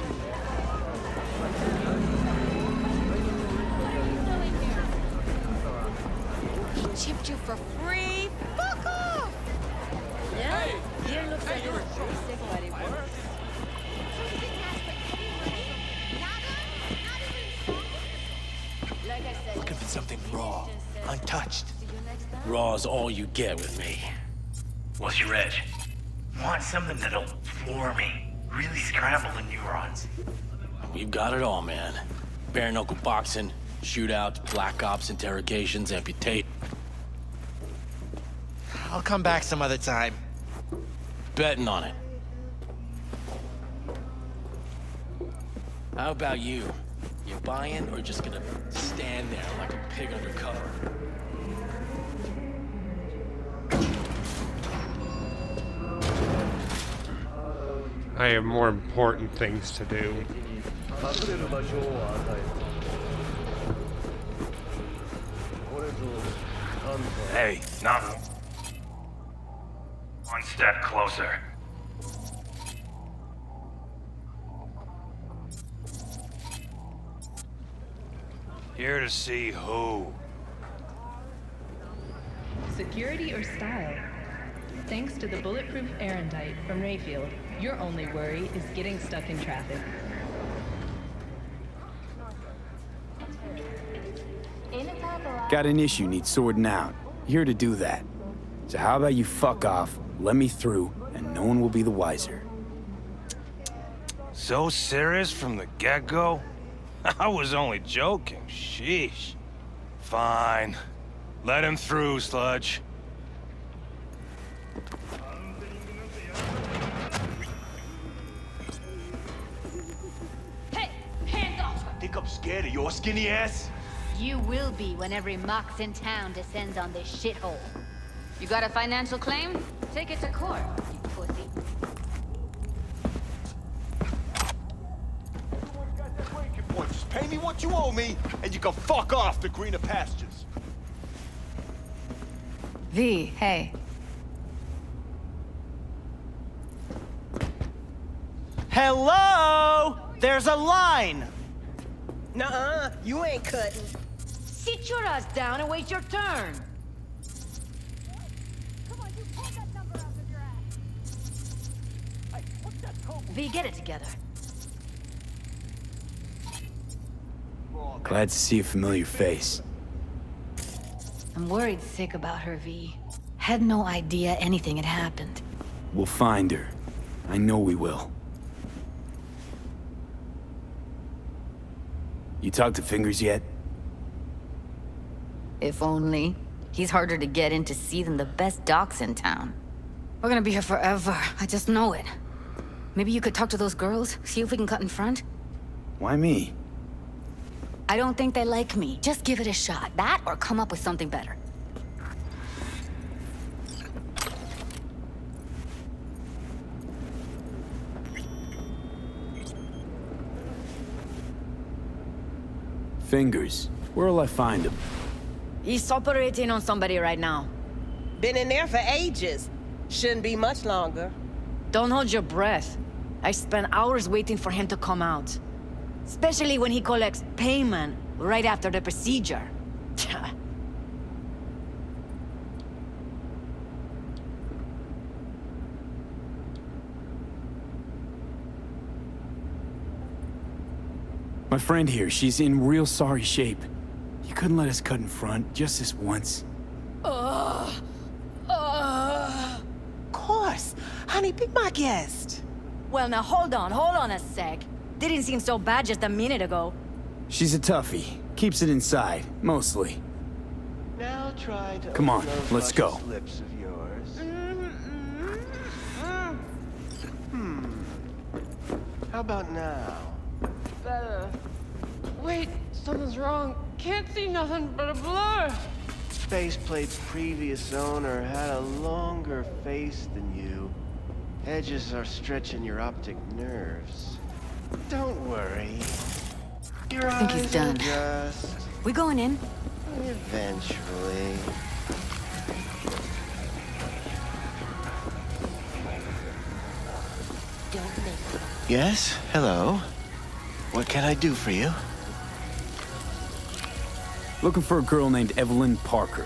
He chipped you for free? Fuck off! Yeah? You look like you were sick, buddy. Looking for something raw, untouched. Raw's all you get with me. What's your edge? Want something that'll floor me. Really scramble the neurons. We've got it all, man. Bare knuckle boxing, shootouts, black ops, interrogations, amputation. I'll come back some other time. Betting on it. How about you? You buying or just gonna stand there like a pig under cover? I have more important things to do. Hey, nothing. One step closer. Here to see who? Security or style? Thanks to the bulletproof Erendite from Rayfield, your only worry is getting stuck in traffic. Got an issue needs sorting out. Here to do that. So how about you fuck off, let me through, and no one will be the wiser. So serious from the get-go? I was only joking, sheesh. Fine. Let him through, Sludge. Hey, hands off! Think I'm scared of your skinny ass? You will be when every mox in town descends on this shithole. You got a financial claim? Take it to court, you pussy. Just pay me what you owe me, and you can fuck off to greener pastures. V, hey. Hello? There's a line! Nuh-uh, you ain't cutting. Sit your ass down and wait your turn. V, get it together. Glad to see a familiar face. I'm worried sick about her, V. Had no idea anything had happened. We'll find her. I know we will. You talked to Fingers yet? If only. He's harder to get in to see than the best docs in town. We're gonna be here forever. I just know it. Maybe you could talk to those girls, see if we can cut in front? Why me? I don't think they like me. Just give it a shot. That or come up with something better. Fingers. Where'll I find him? He's operating on somebody right now. Been in there for ages. Shouldn't be much longer. Don't hold your breath. I spent hours waiting for him to come out. Especially when he collects payment right after the procedure. My friend here, she's in real sorry shape. You couldn't let us cut in front, just this once. Of course. Honey, be my guest. Well, now hold on a sec. Didn't seem so bad just a minute ago. She's a toughie. Keeps it inside, mostly. Now try to Come on, open those let's go. luscious lips of yours. How about now? Better. Wait, something's wrong. Can't see nothing but a blur. Faceplate's previous owner had a longer face than you. Edges are stretching your optic nerves. Don't worry. Your I think he's eyes done. will just We going in? eventually. Yes, hello. What can I do for you? Looking for a girl named Evelyn Parker.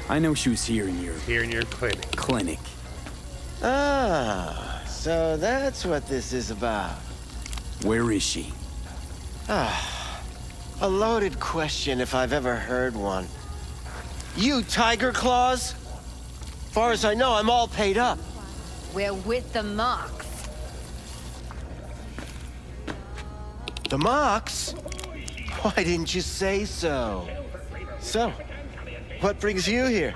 I know she was here in your... Here in your clinic. Clinic. Ah, so that's what this is about. Where is she? Ah, a loaded question if I've ever heard one. You Tiger Claws? Far as I know, I'm all paid up. We're with the Marks. The Mox? Why didn't you say so? So, what brings you here?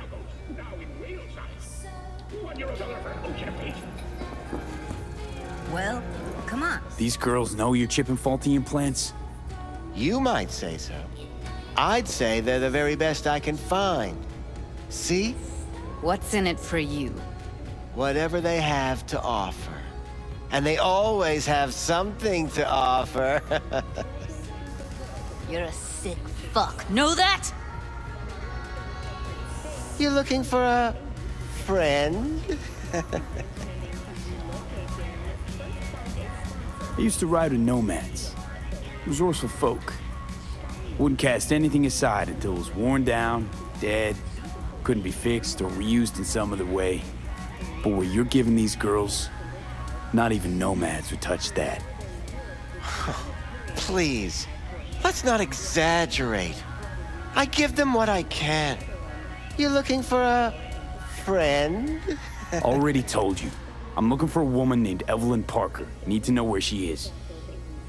Well, come on. These girls know you're chipping faulty implants? You might say so. I'd say they're the very best I can find. See? What's in it for you? Whatever they have to offer. And they always have something to offer. You're a sick fuck. Know that? You looking for a friend? I used to ride with nomads. Resourceful folk. Wouldn't cast anything aside until it was worn down, dead, couldn't be fixed or reused in some other way. But what you're giving these girls, not even nomads would touch that. Please, let's not exaggerate. I give them what I can. You looking for a friend? Already told you. I'm looking for a woman named Evelyn Parker. Need to know where she is.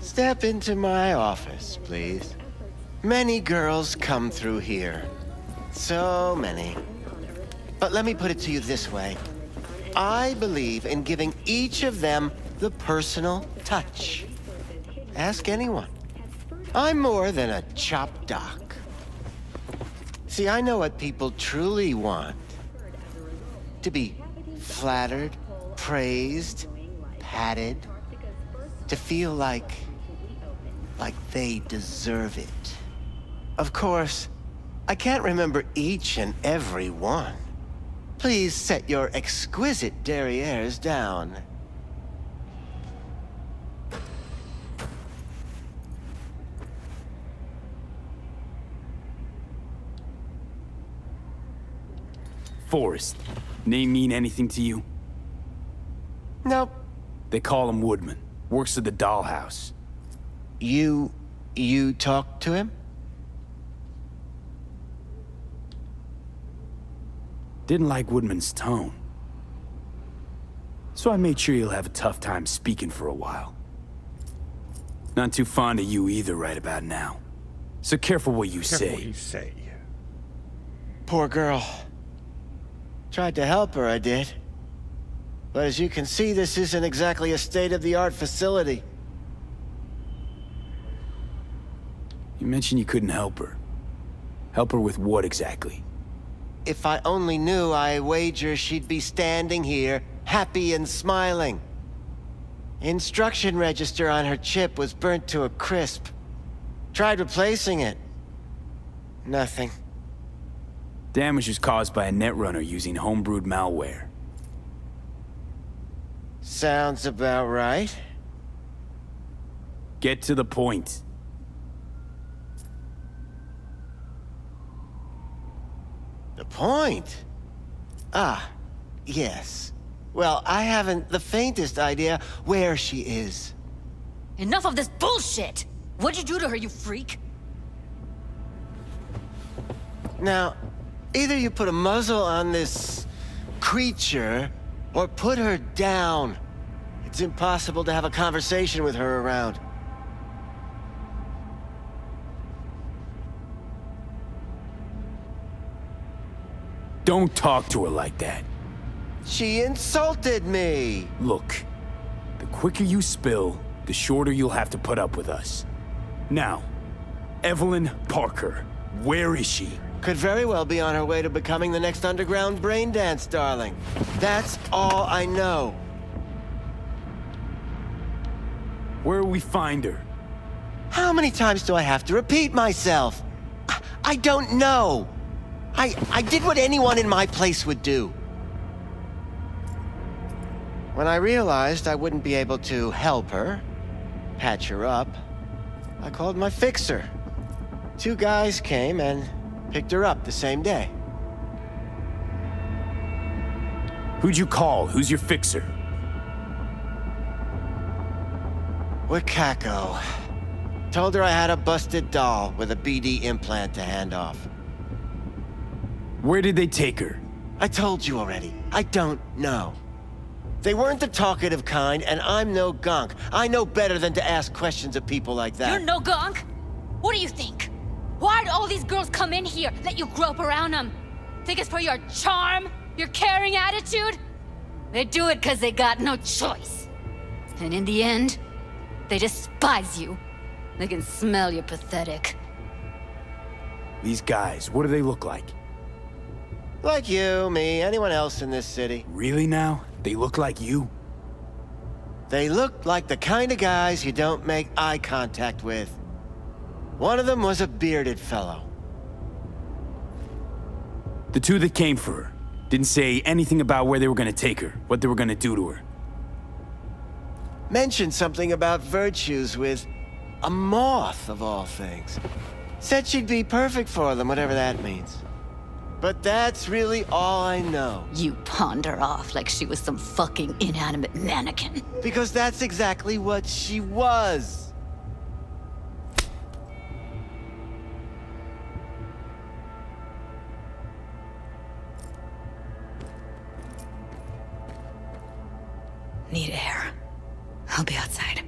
Step into my office, please. Many girls come through here. So many. But let me put it to you this way. I believe in giving each of them the personal touch. Ask anyone. I'm more than a chop doc. See, I know what people truly want. To be flattered, praised, patted. To feel like they deserve it. Of course, I can't remember each and every one. Please set your exquisite derrieres down. Forrest. Name mean anything to you? Nope. They call him Woodman. Works at the dollhouse. You talked to him? Didn't like Woodman's tone. So I made sure he'll have a tough time speaking for a while. Not too fond of you either right about now. So careful what you Careful say. what you say. Poor girl. Tried to help her, I did. But as you can see, this isn't exactly a state-of-the-art facility. You mentioned you couldn't help her. Help her with what exactly? If I only knew, I wager she'd be standing here, happy and smiling. Instruction register on her chip was burnt to a crisp. Tried replacing it. Nothing. Damage was caused by a netrunner using homebrewed malware. Sounds about right. Get to the point. The point? Ah, yes. Well, I haven't the faintest idea where she is. Enough of this bullshit! What'd you do to her, you freak? Now, either you put a muzzle on this creature, or put her down. It's impossible to have a conversation with her around. Don't talk to her like that. She insulted me! Look, the quicker you spill, the shorter you'll have to put up with us. Now, Evelyn Parker, where is she? Could very well be on her way to becoming the next underground brain dance darling. That's all I know. Where will we find her? How many times do I have to repeat myself? I don't know. I did what anyone in my place would do. When I realized I wouldn't be able to help her, patch her up, I called my fixer. 2 guys came and picked her up the same day. Who'd you call? Who's your fixer? Wakako. Told her I had a busted doll with a BD implant to hand off. Where did they take her? I told you already. I don't know. They weren't the talkative kind, and I'm no gunk. I know better than to ask questions of people like that. You're no gunk? What do you think? Why'd all these girls come in here, let you grope around them? Think it's for your charm? Your caring attitude? They do it because they got no choice. And in the end, they despise you. They can smell you're pathetic. These guys, what do they look like? Like you, me, anyone else in this city. Really now? They look like you? They look like the kind of guys you don't make eye contact with. One of them was a bearded fellow. The 2 that came for her didn't say anything about where they were gonna take her, what they were gonna do to her. Mentioned something about virtues with a moth, of all things. Said she'd be perfect for them, whatever that means. But that's really all I know. You pawned her off like she was some fucking inanimate mannequin. Because that's exactly what she was. Need air. I'll be outside.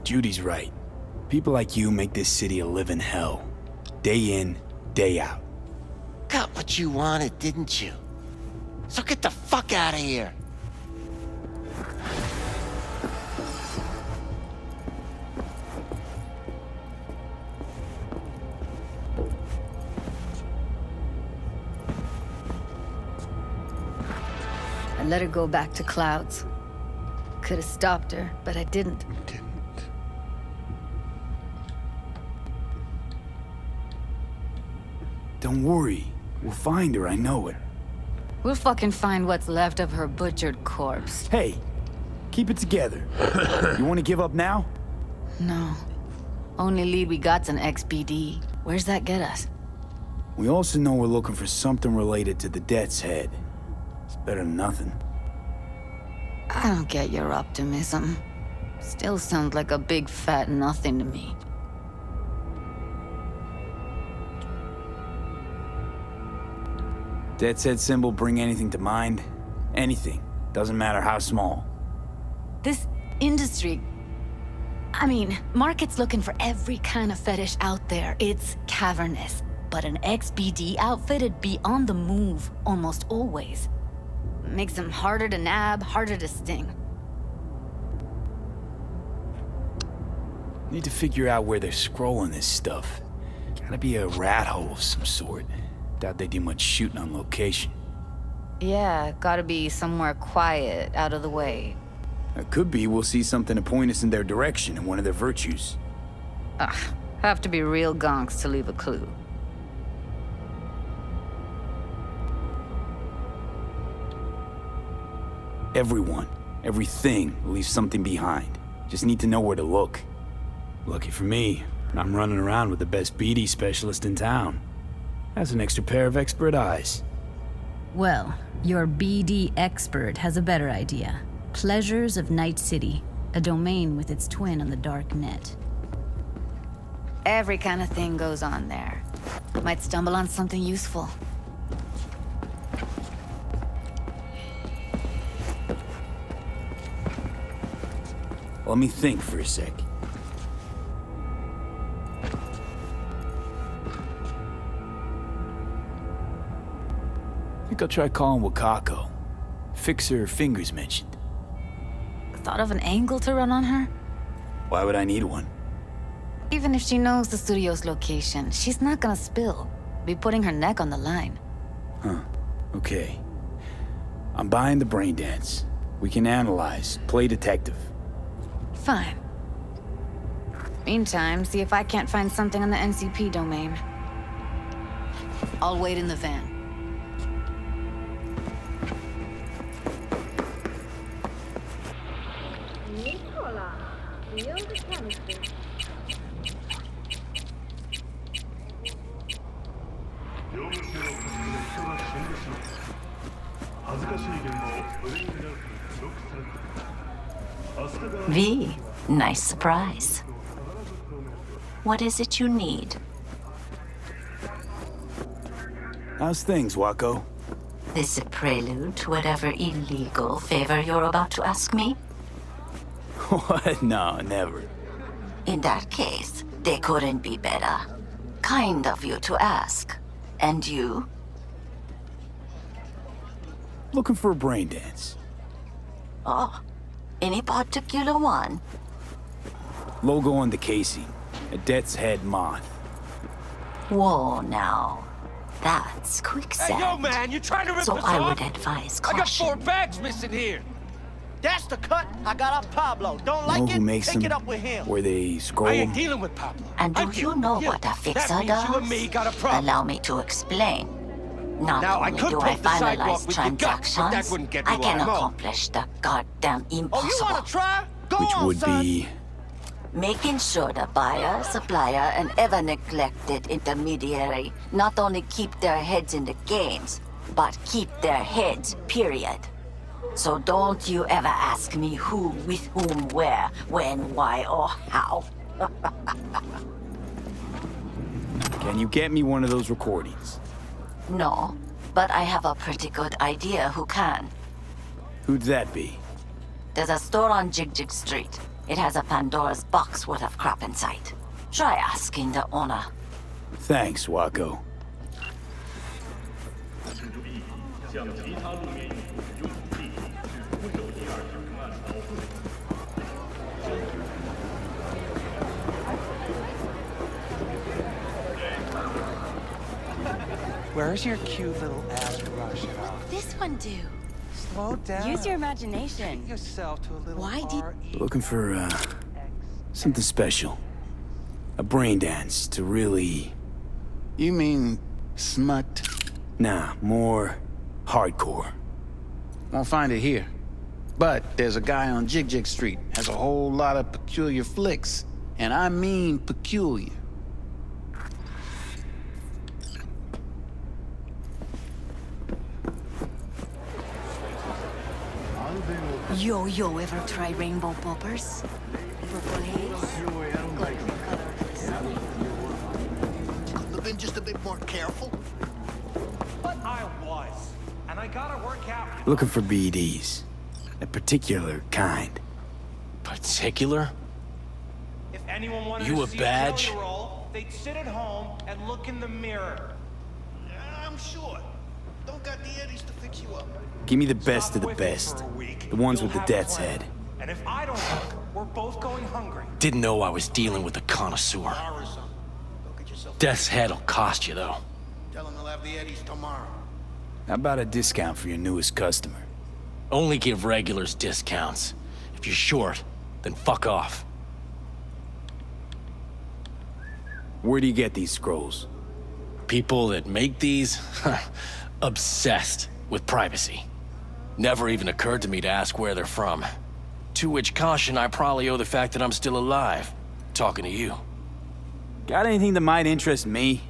Judy's right. People like you make this city a living hell. Day in, day out. Got what you wanted, didn't you? So get the fuck out of here. I let her go back to Clouds. Could have stopped her, but I didn't. Don't worry. We'll find her, I know it. We'll fucking find what's left of her butchered corpse. Hey, keep it together. You want to give up now? No. Only lead we got's an XBD. Where's that get us? We also know we're looking for something related to the Death's Head. It's better than nothing. I don't get your optimism. Still sounds like a big fat nothing to me. Death's Head symbol bring anything to mind? Anything. Doesn't matter how small. This industry... I mean, market's looking for every kind of fetish out there. It's cavernous. But an XBD outfit'd be on the move almost always. Makes them harder to nab, harder to sting. Need to figure out where they're scrolling this stuff. Gotta be a rat hole of some sort. Doubt they do much shooting on location. Yeah, gotta be somewhere quiet, out of the way. It could be we'll see something to point us in their direction in one of their virtues. Ugh, have to be real gonks to leave a clue. Everyone, everything leaves something behind. Just need to know where to look. Lucky for me, I'm running around with the best BD specialist in town. That's an extra pair of expert eyes. Well, your BD expert has a better idea. Pleasures of Night City. A domain with its twin on the dark net. Every kind of thing goes on there. Might stumble on something useful. Let me think for a sec. I think I'll try calling Wakako. Fix her fingers mentioned. Thought of an angle to run on her? Why would I need one? Even if she knows the studio's location, she's not gonna spill. Be putting her neck on the line. Huh. Okay. I'm buying the brain dance. We can analyze, play detective. Fine. Meantime, see if I can't find something on the NCP domain. I'll wait in the van. V, nice surprise. What is it you need? How's things, Wako? This a prelude to whatever illegal favor you're about to ask me? What? No, never. In that case, they couldn't be better. Kind of you to ask. And you? Looking for a brain dance. Oh, any particular one? Logo on the casing. A death's head moth. Whoa, now. That's quicksand. Hey, yo, man, you trying to rip So us I off? would advise I got caution. 4 bags missing here. That's the cut I got off Pablo. Don't Know like who it? makes Take them? it up with him. Where they scroll I ain't them? dealing with Pablo. And do I'm you dealing know with you. what a fixer That means does? you and me got a problem. Allow me to explain. Not Now, I only could do I poke the sidewalk finalize with your guts, but that transactions, wouldn't get I you can out. No. accomplish the goddamn Oh, impossible. you wanna try? Go Which on, would son. be... Making sure the buyer, supplier, and ever neglected intermediary not only keep their heads in the games, but keep their heads, period. So don't you ever ask me who, with whom, where, when, why, or how. Can you get me one of those recordings? No, but I have a pretty good idea who can. Who'd that be? There's a store on Jig Street. It has a Pandora's box worth of crap inside. Try asking the owner. Thanks, Wako. Where's your cute little ass rush out? This one do. Slow down. Use your imagination. Treat yourself to a little Why did- R.E. Looking for, something special. A brain dance to really... You mean smut? Nah, more hardcore. Won't find it here. But there's a guy on Jig Street, has a whole lot of peculiar flicks. And I mean peculiar. Yo, ever try rainbow poppers? Purple haze? Could have been just a bit more careful. But I was. And I gotta work out. Looking for BDs. A particular kind. Particular? If anyone wanted You to a see badge? a failure roll, they'd sit at home and look in the mirror. Yeah, I'm sure. Don't got the eddies to fix you up. Give me the best of the best. The ones with the death's head. And if I don't look, we're both going hungry. Didn't know I was dealing with a connoisseur. Death's head'll cost you, though. Tell them they'll have the eddies tomorrow. How about a discount for your newest customer? Only give regulars discounts. If you're short, then fuck off. Where do you get these scrolls? People that make these, obsessed with privacy. Never even occurred to me to ask where they're from. To which caution I probably owe the fact that I'm still alive, talking to you. Got anything that might interest me?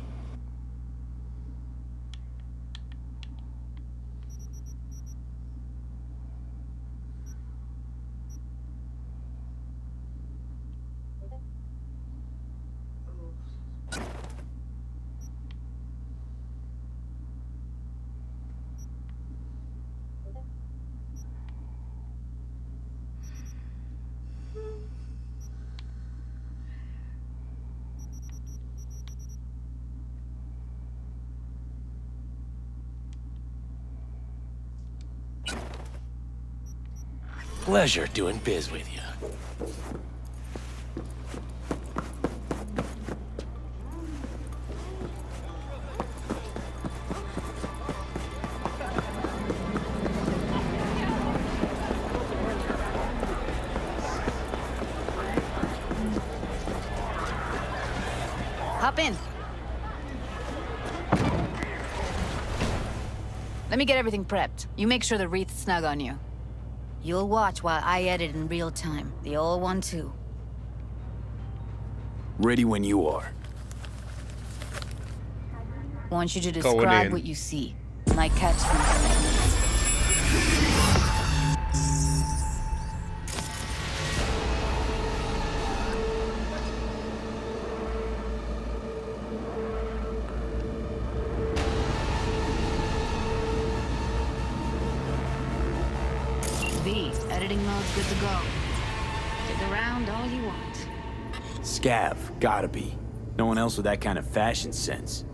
Pleasure doing biz with you. Hop in. Let me get everything prepped. You make sure the wreath's snug on you. You'll watch while I edit in real time. The old one, too. Ready when you are. Want you to Going describe in. what you see. Might catch something. V, editing mode's good to go. Stick around all you want. Scav, gotta be. No one else with that kind of fashion sense.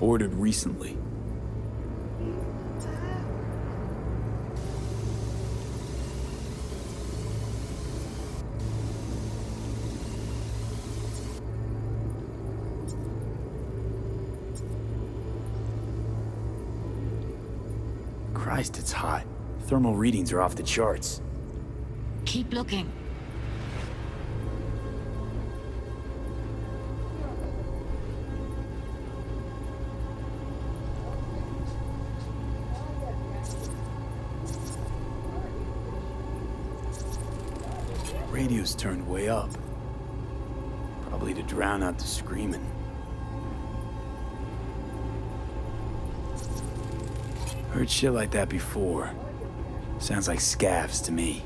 Ordered recently. Christ, it's hot. Thermal readings are off the charts. Keep looking. Radio's turned way up. Probably to drown out the screaming. Heard shit like that before. Sounds like scavs to me.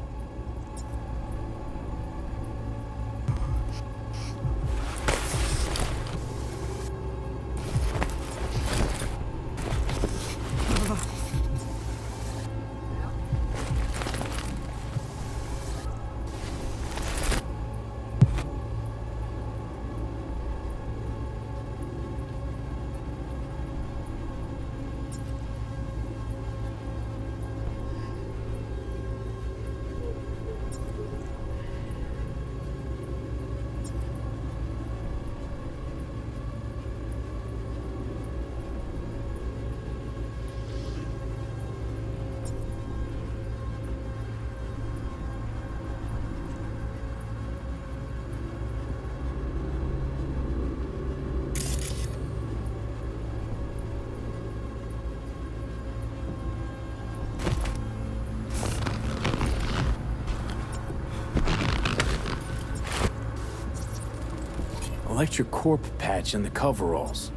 Electric Corp patch on the coveralls.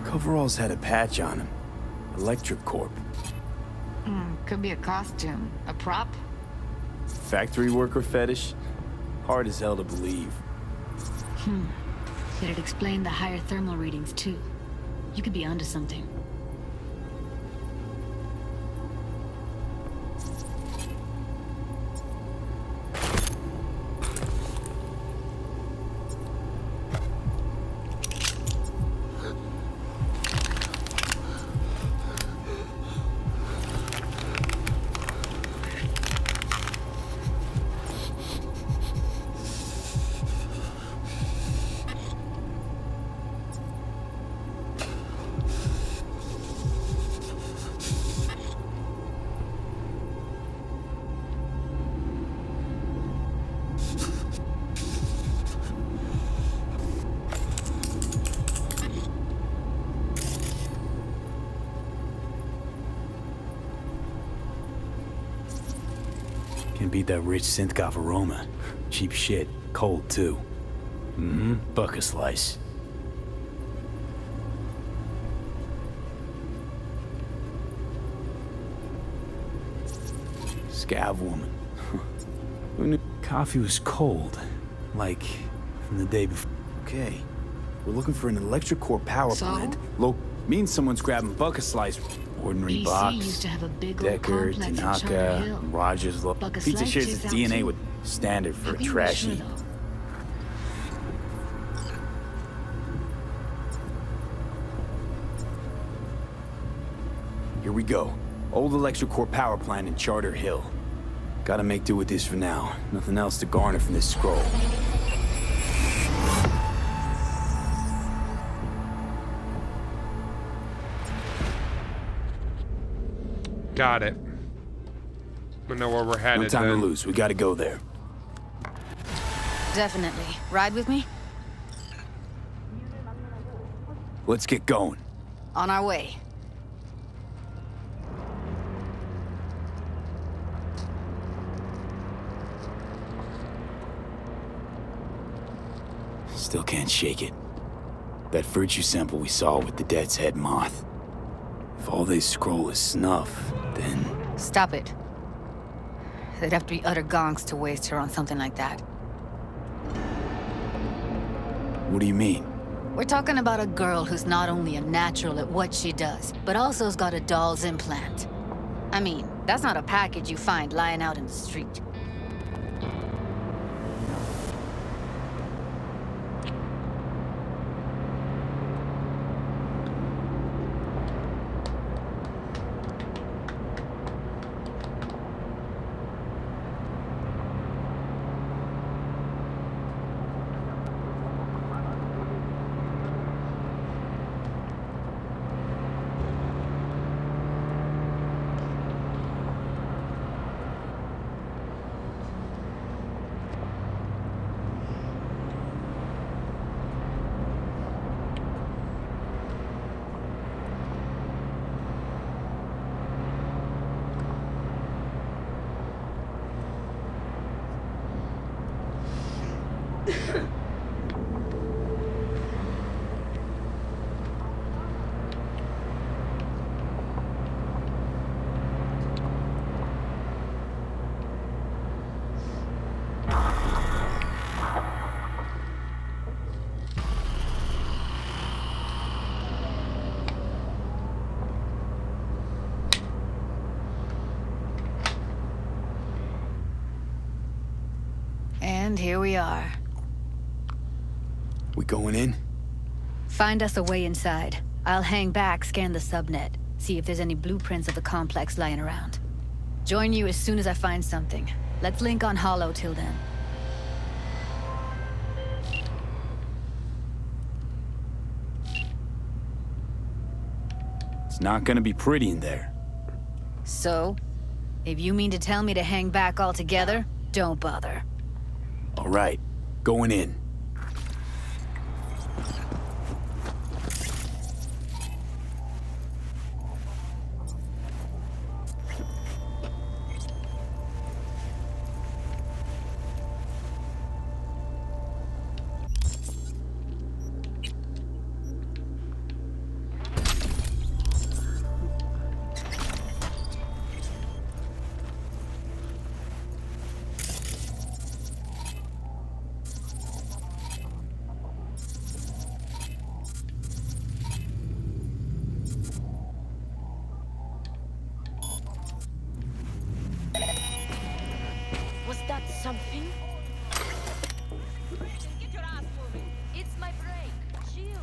Coveralls had a patch on them. Electric Corp. Could be a costume. A prop? Factory worker fetish? Hard as hell to believe. It'd explain the higher thermal readings, too. You could be onto something. Can beat that rich synth-goth aroma. Cheap shit. Cold, too. Buck a slice. scav woman. Who knew coffee was cold? Like, from the day before. Okay. We're looking for an electric core power plant. Means someone's grabbing Bucket Slice. Ordinary DC box. used to have a big old Decker, complex in Charter Tanaka, Hill. Rogers. Bucket Pizza Slice shares checks its out DNA too. with standard for How a can you be trash sure, heap. though? Here we go. Old electric core power plant in Charter Hill. Gotta make do with this for now. Nothing else to garner from this scroll. Got it. We know where we're headed. No time to then. lose. We gotta go there. Definitely. Ride with me? Let's get going. On our way. Still can't shake it. That virtue sample we saw with the Death's Head moth. If all they scroll is snuff, then... Stop it. They'd have to be utter gonks to waste her on something like that. What do you mean? We're talking about a girl who's not only a natural at what she does, but also has got a doll's implant. I mean, that's not a package you find lying out in the street. And here we are. We going in? Find us a way inside. I'll hang back, scan the subnet, see if there's any blueprints of the complex lying around. Join you as soon as I find something. Let's link on Hollow till then. It's not gonna be pretty in there. So, if you mean to tell me to hang back altogether, don't bother. All right, going in. Was that something? Get your ass moving. It's my break. Chill.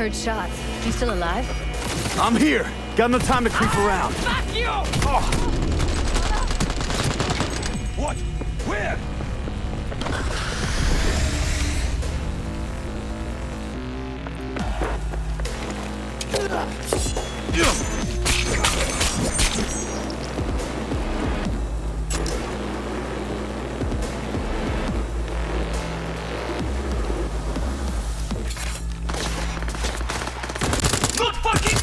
Heard shots. You still alive? I'm here. Got no time to creep around. Fuck you! What? Where? Look fucking...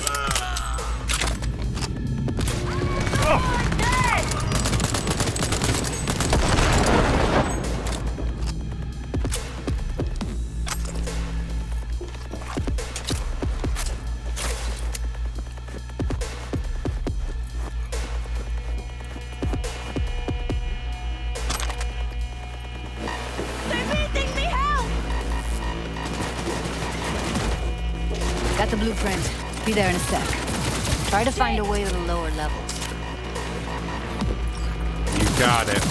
Got the blueprint. Be there in a sec. Try to find a way to the lower levels. You got it.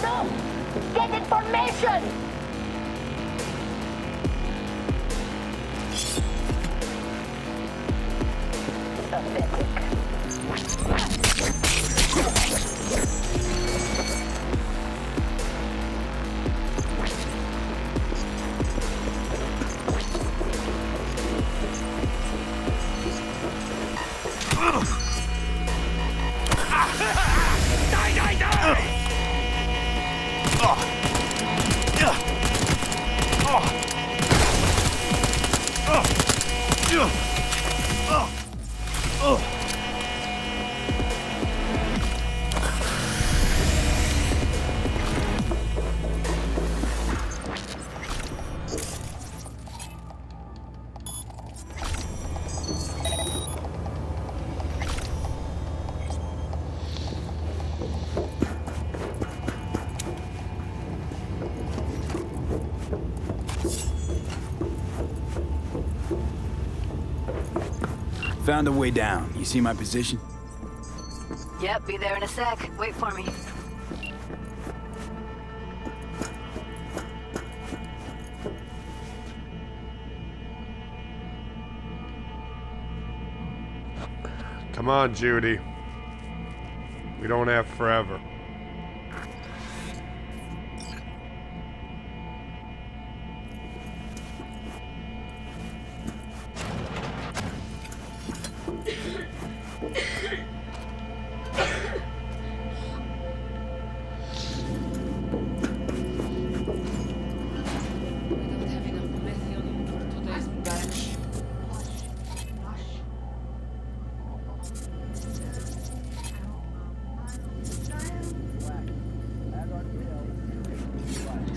No! Get information! Found a way down. You see my position? Yep, be there in a sec. Wait for me. Come on, Judy. We don't have forever.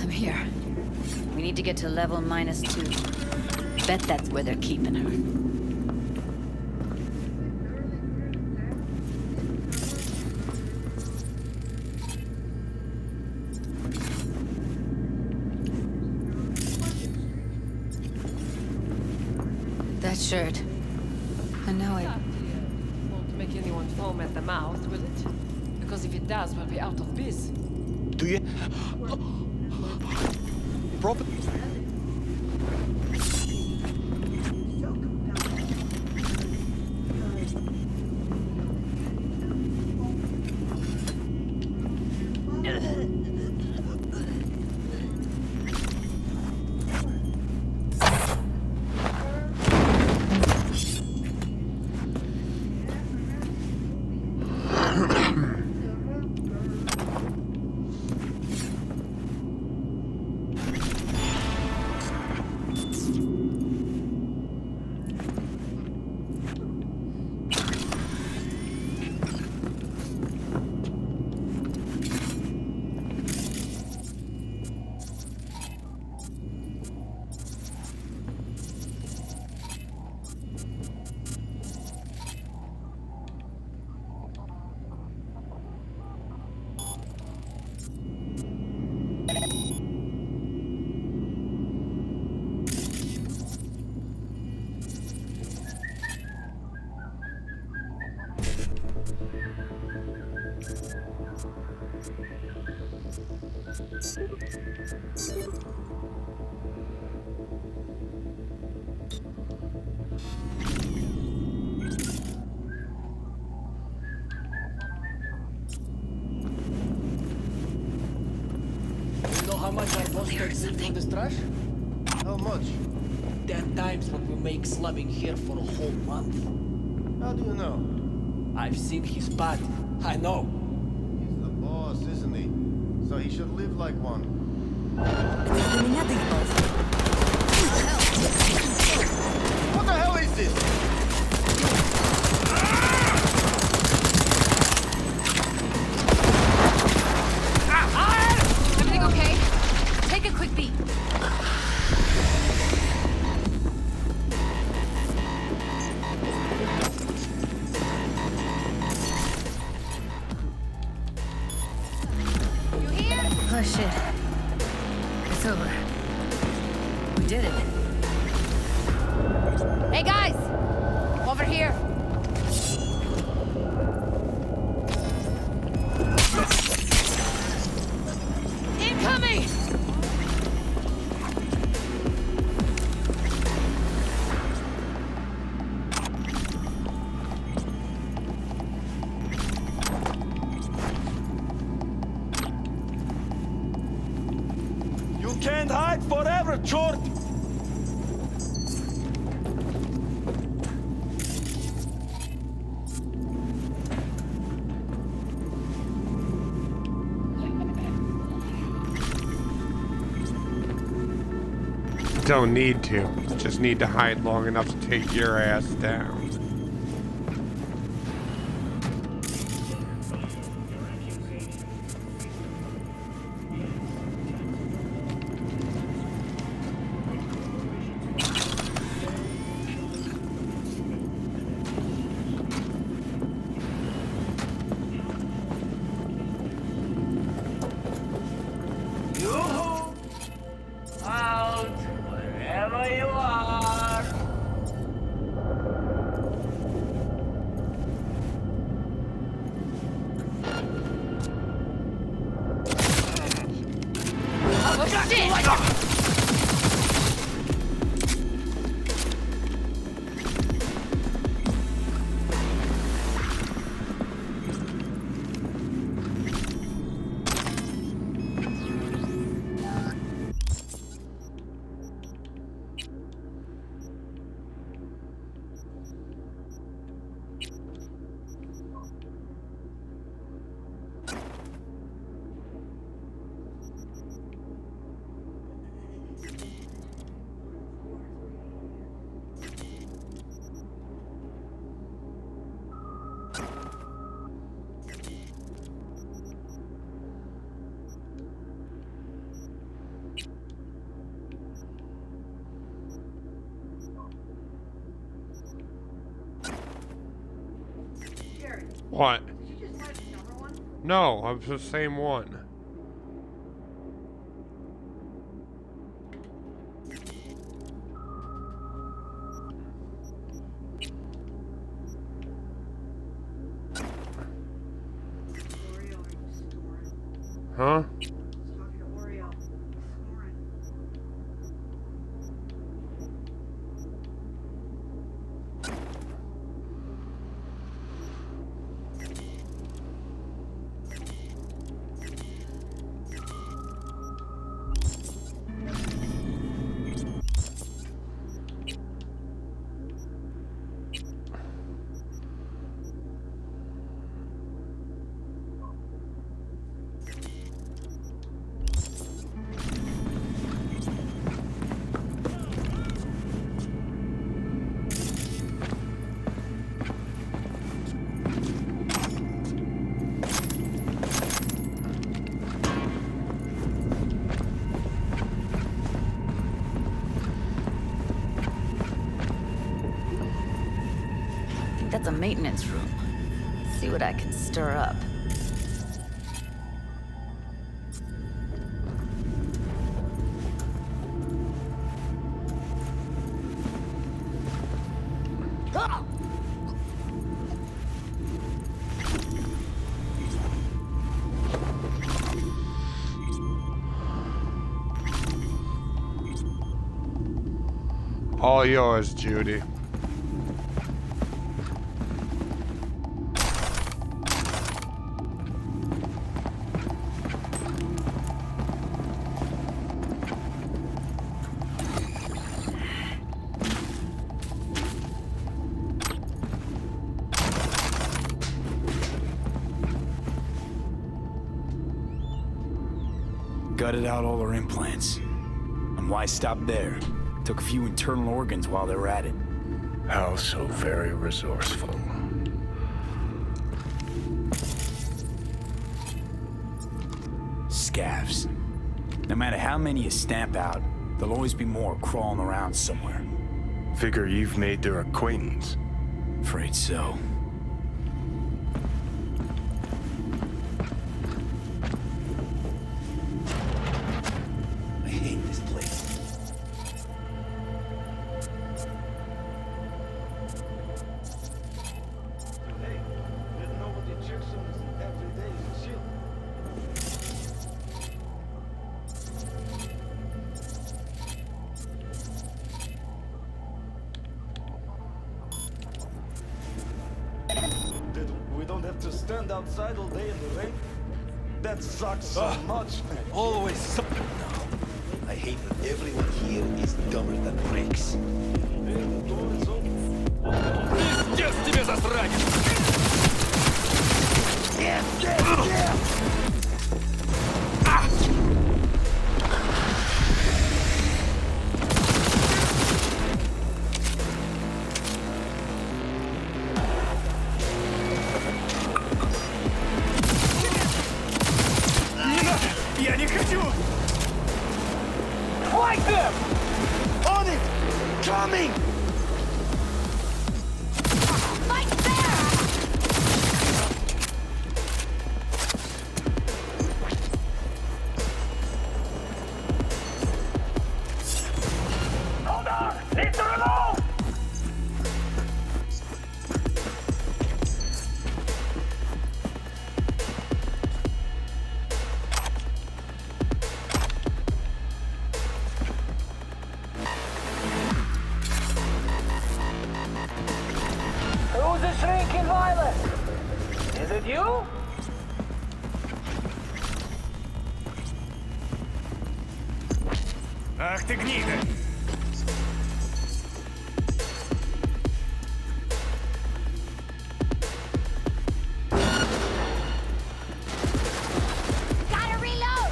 I'm here. We need to get to level -2. Bet that's where they're keeping her. That shirt. I know it. Won't make anyone foam at the mouth, will it? Because if it does, we'll be out of biz. Do you? Proper. You know how much our boss takes in for this trash? How much? 10 times what we make slumming here for a whole month. How do you know? I've seen his pad. I know. He's the boss, isn't he? So he should live like one. What the hell is this? Everything okay? Take a quick beat. Oh shit. It's over. We did it. Hey guys! Over here. Incoming! You can't hide forever, Chort! Don't need to. Just need to hide long enough to take your ass down. Out wherever you are. Oh shit! What? No, it's the same one. Huh? That's a maintenance room. See what I can stir up. All yours, Judy. Gutted out all her implants. And why stop there? Took a few internal organs while they were at it. How so very resourceful. Scavs. No matter how many you stamp out, there'll always be more crawling around somewhere. Figure you've made their acquaintance. Afraid so. I hate this place. Hey, didn't know what the Jacksons every day is shit. We don't have to stand outside all day in the rain. That sucks so much, man. Always something. No. I hate that everyone here is dumber than bricks. Hey, the door is open. Пиздец тебе, засранец! Я не хочу! Fight them! On it! Coming! Fight there! Hold on! Need to reload! Who's the shrinking violet? Is it you? Ах ты гнида! Gotta reload!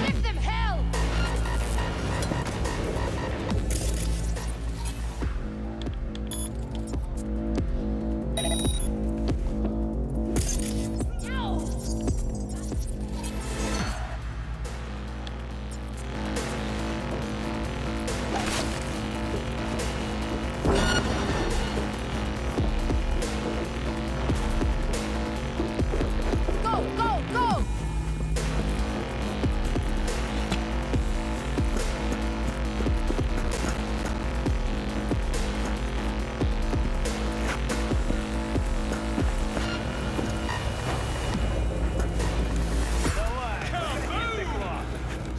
Give them hell! Go, go, go!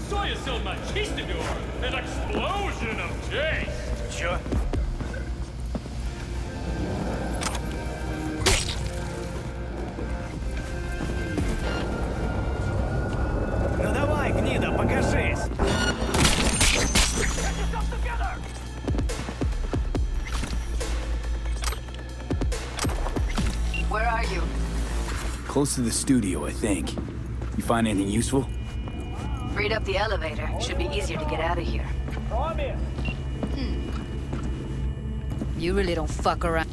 Saw you so much Eastador! An explosion of taste! Чё? Ну давай, гнида, покажись! Where are you? Close to the studio, I think. You find anything useful? Freed up the elevator. Should be easier to get out of here. You really don't fuck around.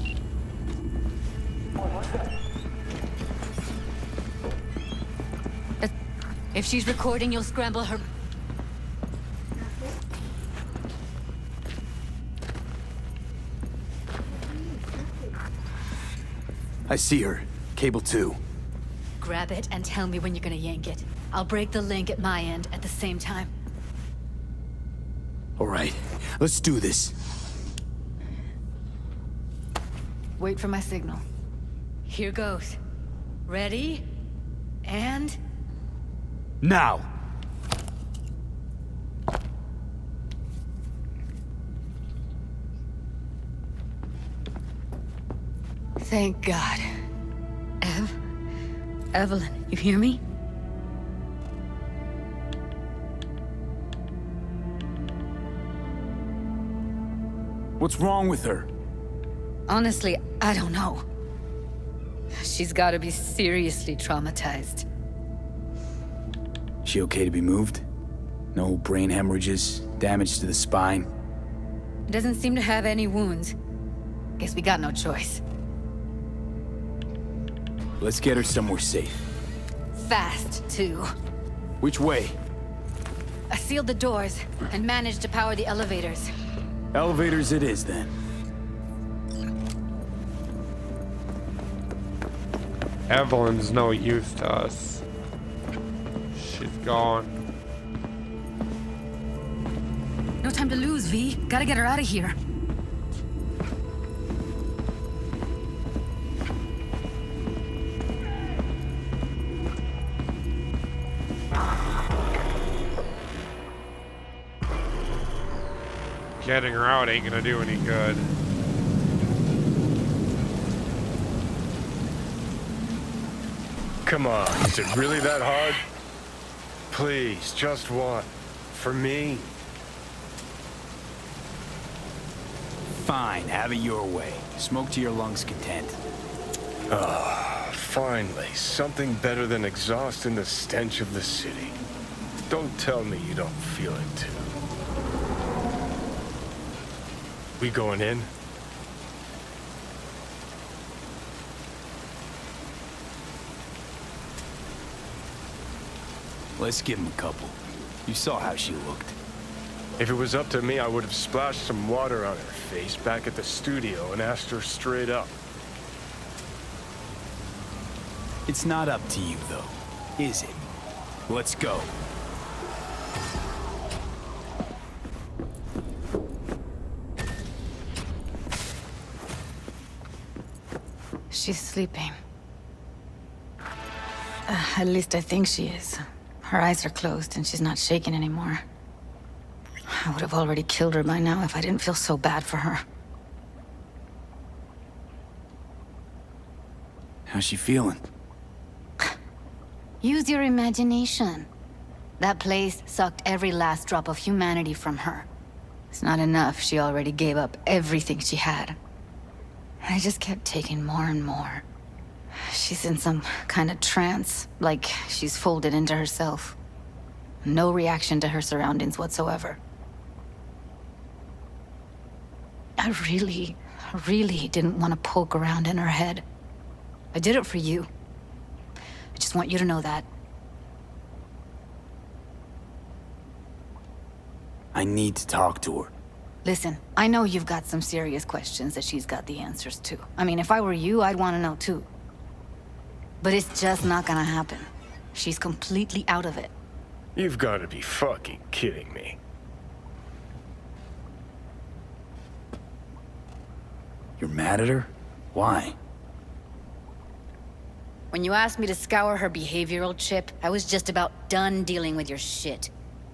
If she's recording, you'll scramble her. I see her. Cable 2. grab it and tell me when you're gonna yank it. I'll break the link at my end at the same time. All right, let's do this. Wait for my signal. Here goes. Ready? And... now! Thank God. Evelyn, you hear me? What's wrong with her? Honestly, I don't know. She's gotta be seriously traumatized. She okay to be moved? No brain hemorrhages, damage to the spine? Doesn't seem to have any wounds. Guess we got no choice. Let's get her somewhere safe. Fast, too. Which way? I sealed the doors and managed to power the elevators. Elevators it is, then. Evelyn's no use to us. She's gone. No time to lose, V. Gotta get her out of here. Getting her out ain't gonna do any good. Come on, is it really that hard? Please, just one. For me? Fine, have it your way. Smoke to your lungs' content. Ah, finally, something better than exhaust and the stench of the city. Don't tell me you don't feel it too. We going in? Let's give him a couple. You saw how she looked. If it was up to me, I would have splashed some water on her face back at the studio and asked her straight up. It's not up to you, though, is it? Let's go. She's sleeping. At least I think she is. Her eyes are closed and she's not shaking anymore. I would have already killed her by now if I didn't feel so bad for her. How's she feeling? Use your imagination. That place sucked every last drop of humanity from her. It's not enough, she already gave up everything she had. I just kept taking more and more. She's in some kind of trance, like she's folded into herself. No reaction to her surroundings whatsoever. I really didn't want to poke around in her head. I did it for you. I just want you to know that. I need to talk to her. Listen, I know you've got some serious questions that she's got the answers to. I mean, if I were you, I'd want to know too. But it's just not gonna happen. She's completely out of it. You've got to be fucking kidding me. You're mad at her? Why? When you asked me to scour her behavioral chip, I was just about done dealing with your shit.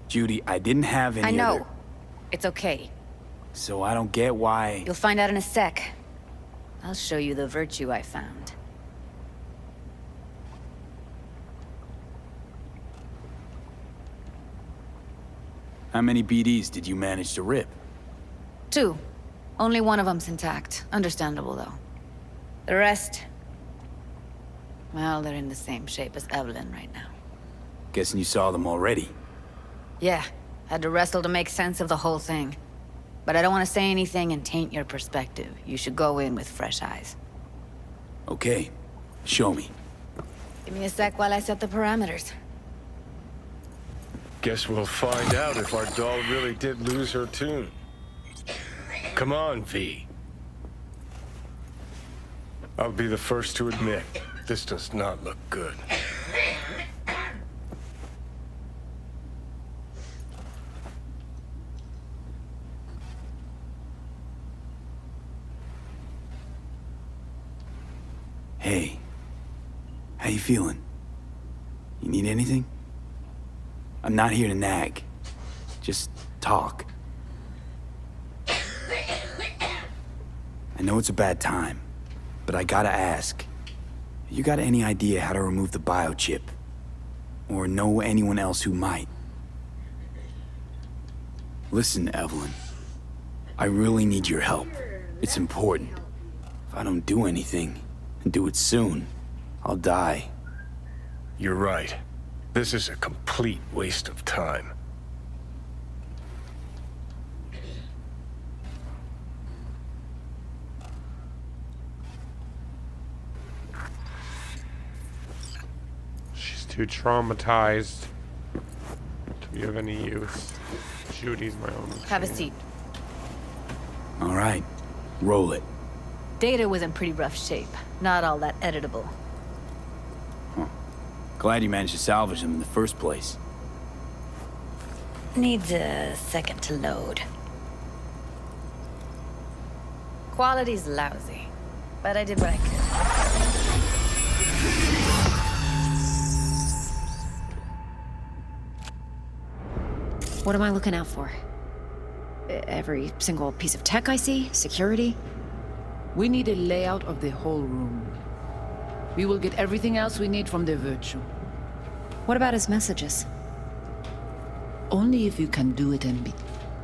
Judy, I didn't have any I know. other... It's okay. So I don't get why... You'll find out in a sec. I'll show you the virtue I found. How many BDs did you manage to rip? 2. Only one of them's intact. Understandable, though. The rest... well, they're in the same shape as Evelyn right now. Guessing you saw them already. Yeah, had to wrestle to make sense of the whole thing. But I don't want to say anything and taint your perspective. You should go in with fresh eyes. Okay, show me. Give me a sec while I set the parameters. Guess we'll find out if our doll really did lose her tune. Come on, V. I'll be the first to admit, this does not look good. Hey. How you feeling? You need anything? I'm not here to nag. Just talk. I know it's a bad time, but I gotta ask. You got any idea how to remove the biochip? Or know anyone else who might? Listen, Evelyn. I really need your help. It's important. If I don't do anything, and do it soon, I'll die. You're right. This is a complete waste of time. She's too traumatized to be of any use. Judy's my only Have a chance. seat. All right, roll it. Data was in pretty rough shape. Not all that editable. Glad you managed to salvage them in the first place. Needs a second to load. Quality's lousy, but I did what I could. What am I looking out for? Every single piece of tech I see? Security? We need a layout of the whole room. We will get everything else we need from the virtue. What about his messages? Only if you can do it and be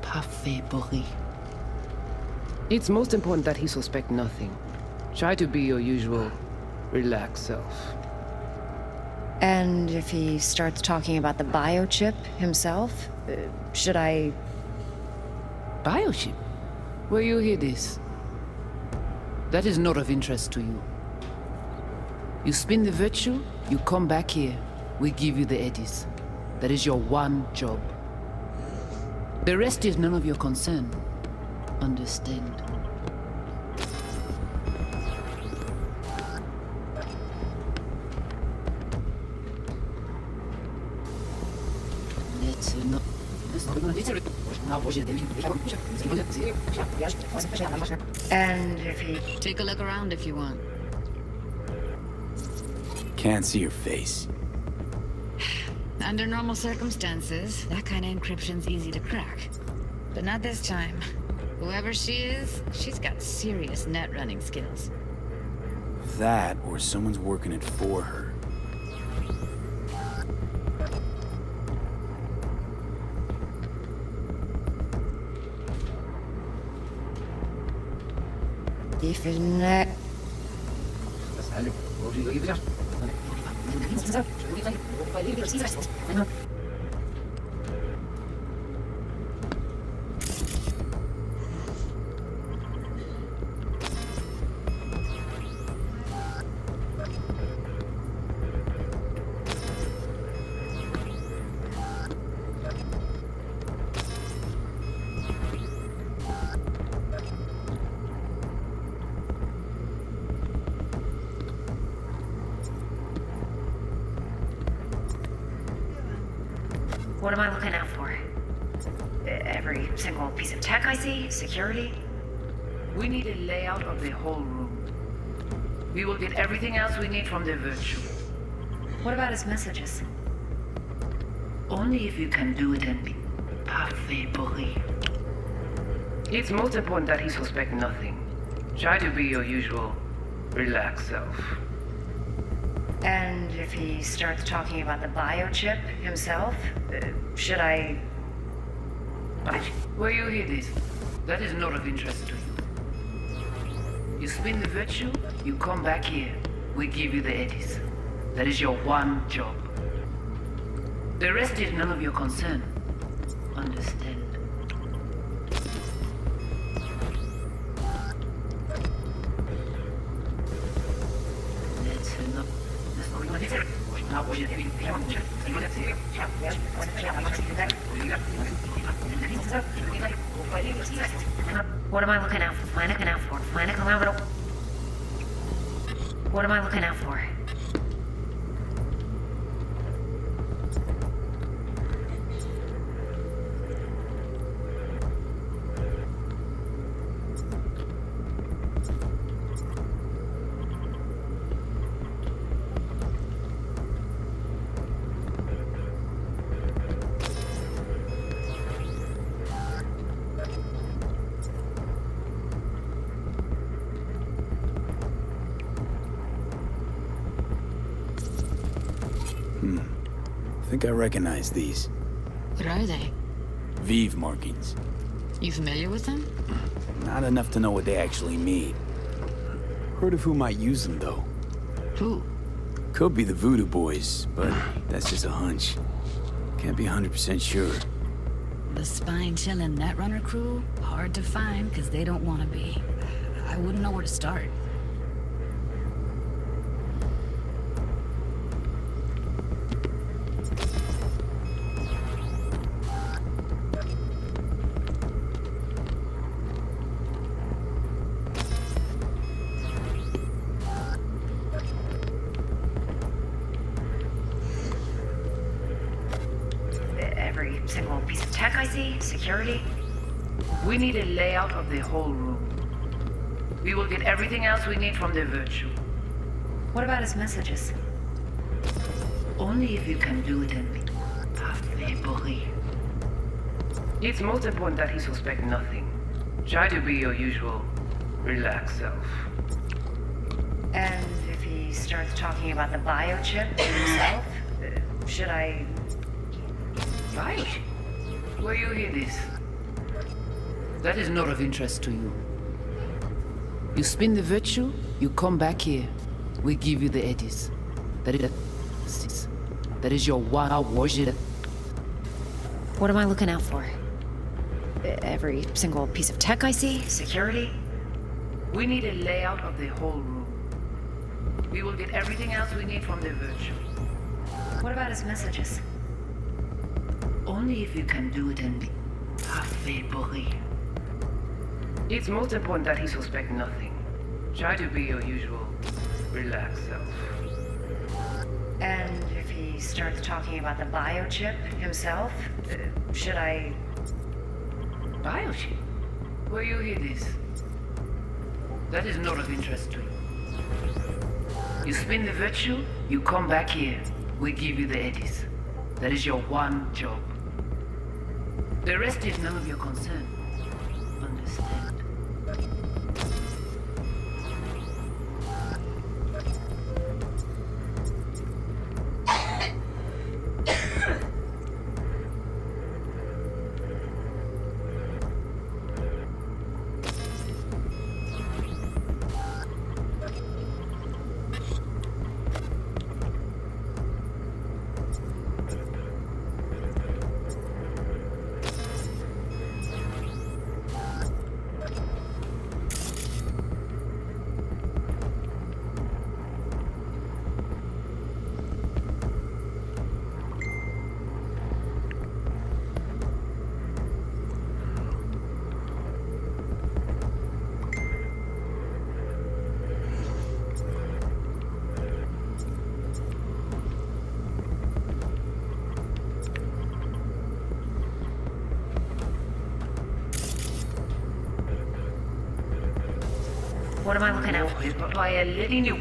parfait, Boris. It's most important that he suspect nothing. Try to be your usual, relaxed self. And if he starts talking about the biochip himself, should I... Biochip? Where you hear this? That is not of interest to you. You spin the virtue, you come back here. We give you the eddies. That is your one job. The rest is none of your concern. Understand? And if he... Take a look around if you want. Can't see your face. Under normal circumstances, that kind of encryption's easy to crack. But not this time. Whoever she is, she's got serious net running skills. That, or someone's working it for her. If not... What am I looking out for? Every single piece of tech I see? Security? We need a layout of the whole room. We will get everything else we need from the virtue. What about his messages? Only if you can do it and be parfait, Boris. It's most important that he suspect nothing. Try to be your usual, relaxed self. And if he starts talking about the biochip himself, should I... Where you hear this? That is not of interest to you. You spin the virtue, you come back here. We give you the eddies. That is your one job. The rest is none of your concern. Understand? What am I looking out for? What am I looking out for? I think I recognize these. What are they? Vive markings. You familiar with them? Not enough to know what they actually mean. Heard of who might use them, though. Who? Could be the Voodoo Boys, but that's just a hunch. Can't be 100% sure. The spine-chilling Netrunner crew? Hard to find, because they don't want to be. I wouldn't know where to start. Every single piece of tech I see, security. We need a layout of the whole room. We will get everything else we need from the virtue. What about his messages? Only if you can do it in Paris. It's most important that he suspect nothing. Try to be your usual, relaxed self. And if he starts talking about the biochip himself, should I... Biochip? Where you hear this? That is not of interest to you. You spin the virtue, you come back here. We give you the eddies. That is your wild worship. What am I looking out for? Every single piece of tech I see? Security? We need a layout of the whole room. We will get everything else we need from the virtue. What about his messages? Only if you can do it in Paris. It's most important that he suspect nothing. Try to be your usual, relaxed self. And if he starts talking about the biochip himself, should I... Biochip? Where you hear this? That is not of interest to you. You spin the virtue, you come back here. We give you the eddies. That is your one job. The rest is none of your concern. Understand? What am I looking out for? By a letting you.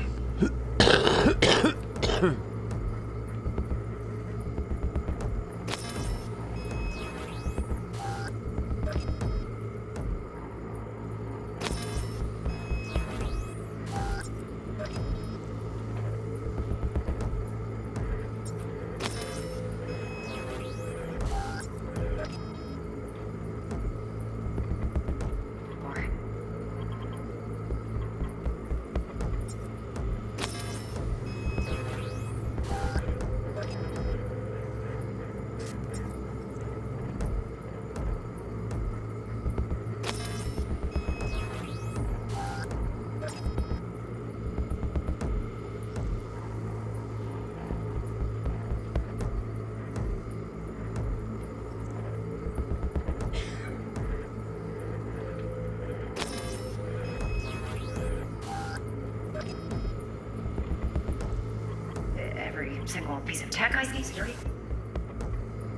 Every single piece of tech I see, security?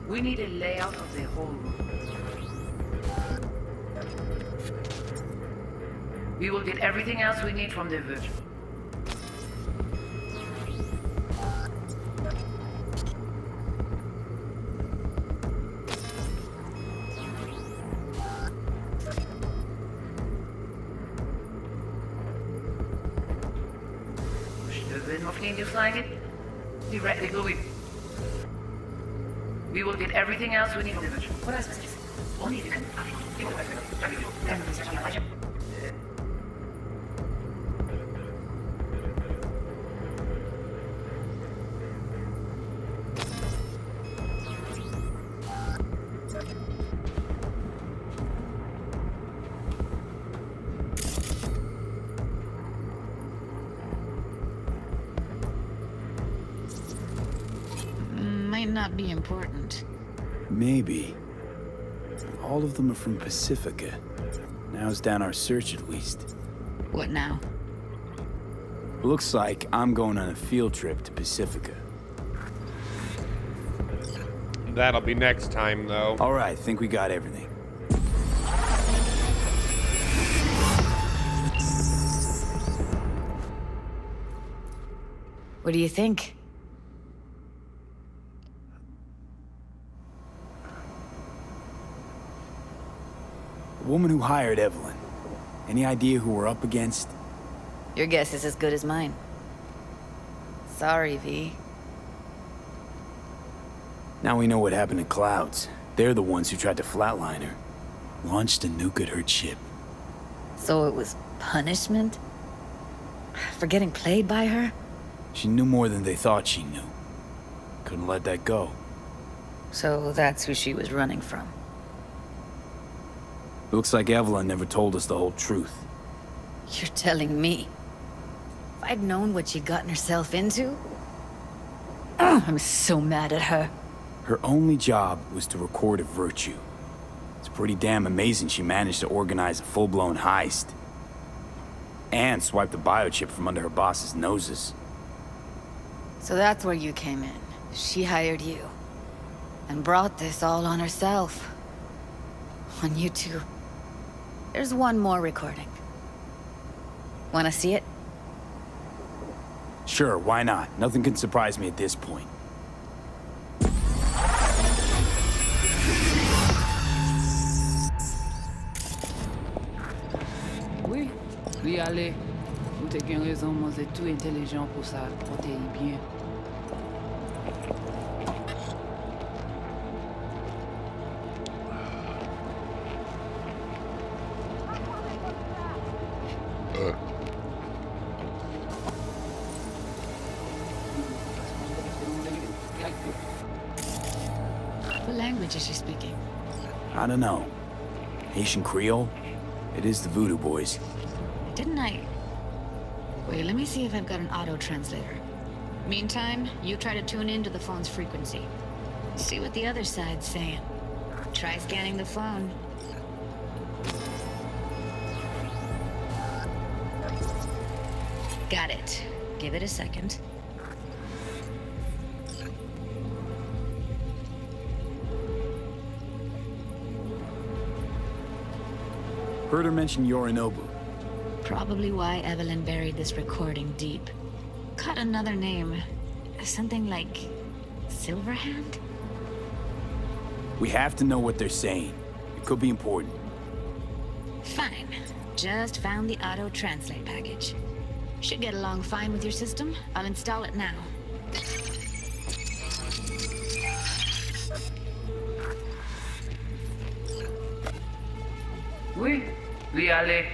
We need a layout of the whole room. We will get everything else we need from the virtue. Je ben nog niet flying it. Die ready to go in. We will get everything else we need from the virtual. What else is this? Only if you can. Might not be important. Maybe. All of them are from Pacifica. Narrows down our search at least. What now? Looks like I'm going on a field trip to Pacifica. That'll be next time, though. All right, think we got everything. What do you think? The woman who hired Evelyn. Any idea who we're up against? Your guess is as good as mine. Sorry, V. Now we know what happened to Clouds. They're the ones who tried to flatline her. Launched a nuke at her ship. So it was punishment? For getting played by her? She knew more than they thought she knew. Couldn't let that go. So that's who she was running from. Looks like Evelyn never told us the whole truth. You're telling me? If I'd known what she'd gotten herself into? I'm so mad at her. Her only job was to record a virtue. It's pretty damn amazing she managed to organize a full-blown heist. And swipe the biochip from under her boss's noses. So that's where you came in. She hired you. And brought this all on herself. On you two. There's one more recording. Wanna see it? Sure, why not? Nothing can surprise me at this point. Oui, oui, allez. Vous t'es bien raison, moi, c'est tout intelligent pour ça. Portez bien. What language is she speaking? I don't know. Haitian Creole? It is the Voodoo Boys. Didn't I? Wait, let me see if I've got an auto-translator. Meantime, you try to tune into the phone's frequency. See what the other side's saying. Try scanning the phone. Got it. Give it a second. Heard her mention Yorinobu. Probably why Evelyn buried this recording deep. Caught another name. Something like... Silverhand? We have to know what they're saying. It could be important. Fine. Just found the auto-translate package. Should get along fine with your system. I'll install it now. Oui, oui, allez.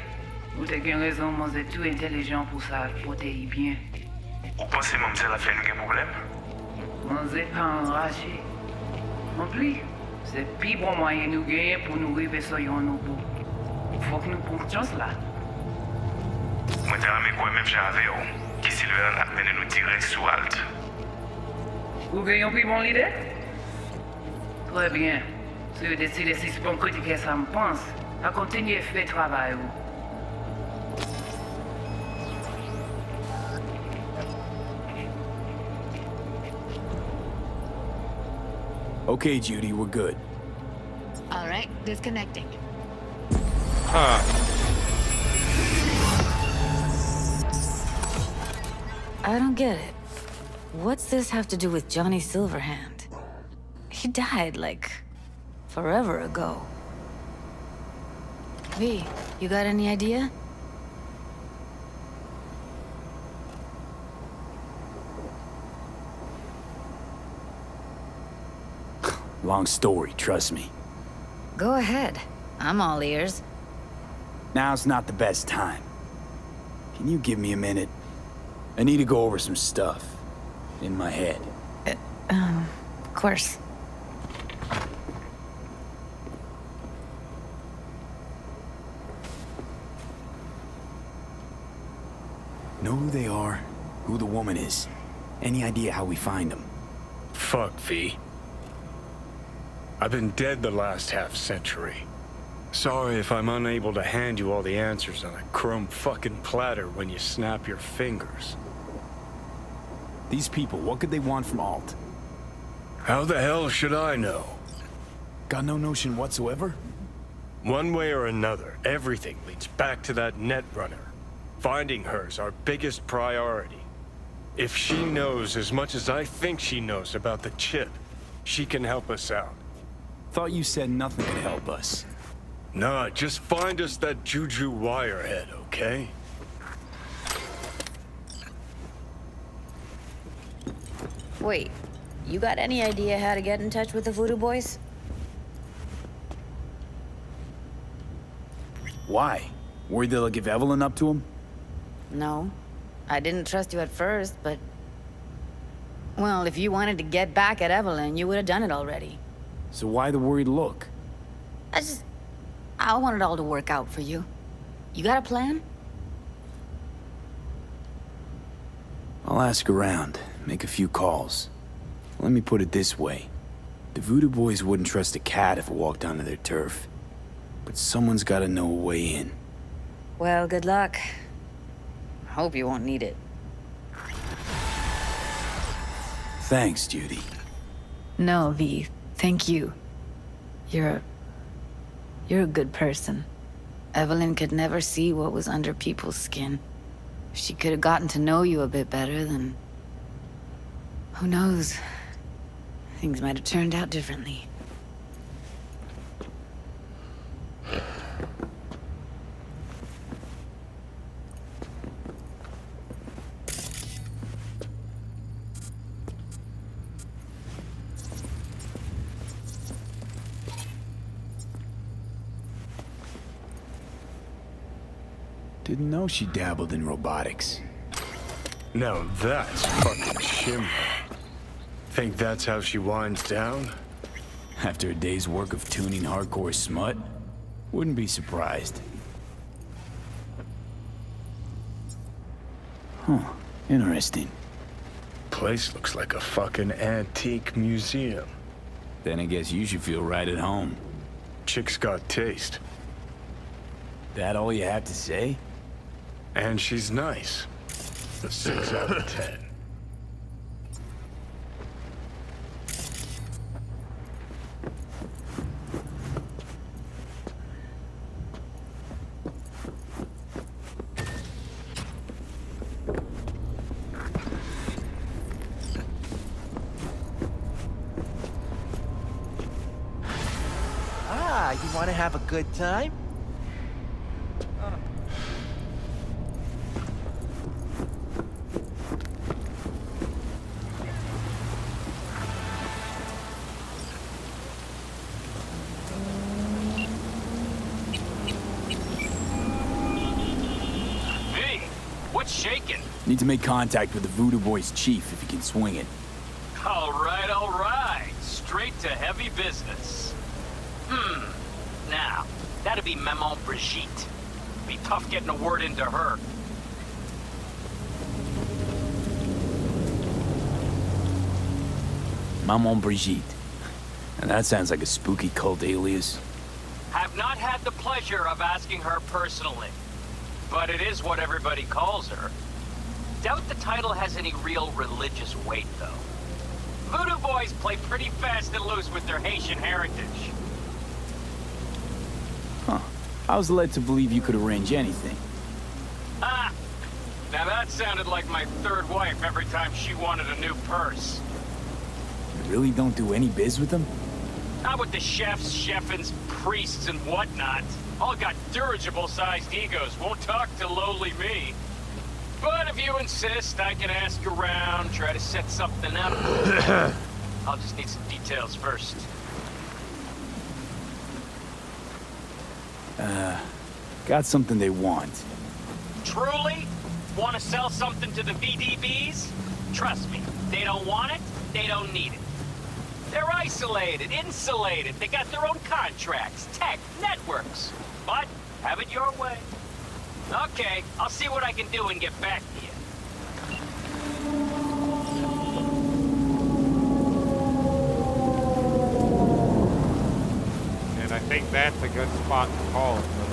Vous t'es bien raison, moi, c'est tout intelligent pour ça. Portez bien. Vous pensez que c'est la fin de problème? Moi, c'est pas enragé. En plus, c'est le plus bon moyen de nous gagner pour nous arriver sur nos bout. Faut que nous prenions chance là. Moi, t'as aimé quoi même j'avais, qui Sylvain a mené nous direct sous Alt. Vous gagnez plus bon l'idée? Très bien. Si vous décidez si c'est bon critiquer ça, me pense, à continuer à faire le travail. Okay, Judy, we're good. All right, disconnecting. Huh. I don't get it. What's this have to do with Johnny Silverhand? He died, like, forever ago. V, you got any idea? Long story, trust me. Go ahead. I'm all ears. Now's not the best time. Can you give me a minute? I need to go over some stuff. In my head. Of course. Know who they are? Who the woman is? Any idea how we find them? Fuck, V. I've been dead the last half-century. Sorry if I'm unable to hand you all the answers on a chrome fucking platter when you snap your fingers. These people, what could they want from Alt? How the hell should I know? Got no notion whatsoever? One way or another, everything leads back to that Netrunner. Finding her's our biggest priority. If she knows as much as I think she knows about the chip, she can help us out. Thought you said nothing could help us. Nah, just find us that Juju wirehead, okay? Wait, you got any idea how to get in touch with the Voodoo Boys? Why? Worried they'll give Evelyn up to him? No. I didn't trust you at first, but... Well, if you wanted to get back at Evelyn, you would have done it already. So why the worried look? I want it all to work out for you. You got a plan? I'll ask around, make a few calls. Let me put it this way. The Voodoo Boys wouldn't trust a cat if it walked onto their turf. But someone's gotta know a way in. Well, good luck. Hope you won't need it. Thanks, Judy. No, V. Thank you. You're a good person. Evelyn could never see what was under people's skin. If she could have gotten to know you a bit better, then... who knows? Things might have turned out differently. Didn't know she dabbled in robotics. Now that's fucking shimmer. Think that's how she winds down? After a day's work of tuning hardcore smut? Wouldn't be surprised. Huh, interesting. Place looks like a fucking antique museum. Then I guess you should feel right at home. Chick's got taste. That all you have to say? And she's nice. A 6 out of 10. Ah, you want to have a good time? Shaking. Need to make contact with the Voodoo Boys chief if he can swing it. All right. Straight to heavy business. Now, that'd be Maman Brigitte. Be tough getting a word into her. Maman Brigitte. And that sounds like a spooky cult alias. Have not had the pleasure of asking her personally. But it is what everybody calls her. Doubt the title has any real religious weight, though. Voodoo Boys play pretty fast and loose with their Haitian heritage. Huh. I was led to believe you could arrange anything. Ah! Now that sounded like my third wife every time she wanted a new purse. You really don't do any biz with them? Not with the chefs, chefins, priests, and whatnot. All got dirigible-sized egos, won't talk to lowly me. But if you insist, I can ask around, try to set something up. I'll just need some details first. got something they want. Truly? Want to sell something to the VDBs? Trust me, they don't want it, they don't need it. They're isolated, insulated, they got their own contracts, tech, networks. But, have it your way. Okay, I'll see what I can do and get back to you. And I think that's a good spot to call it.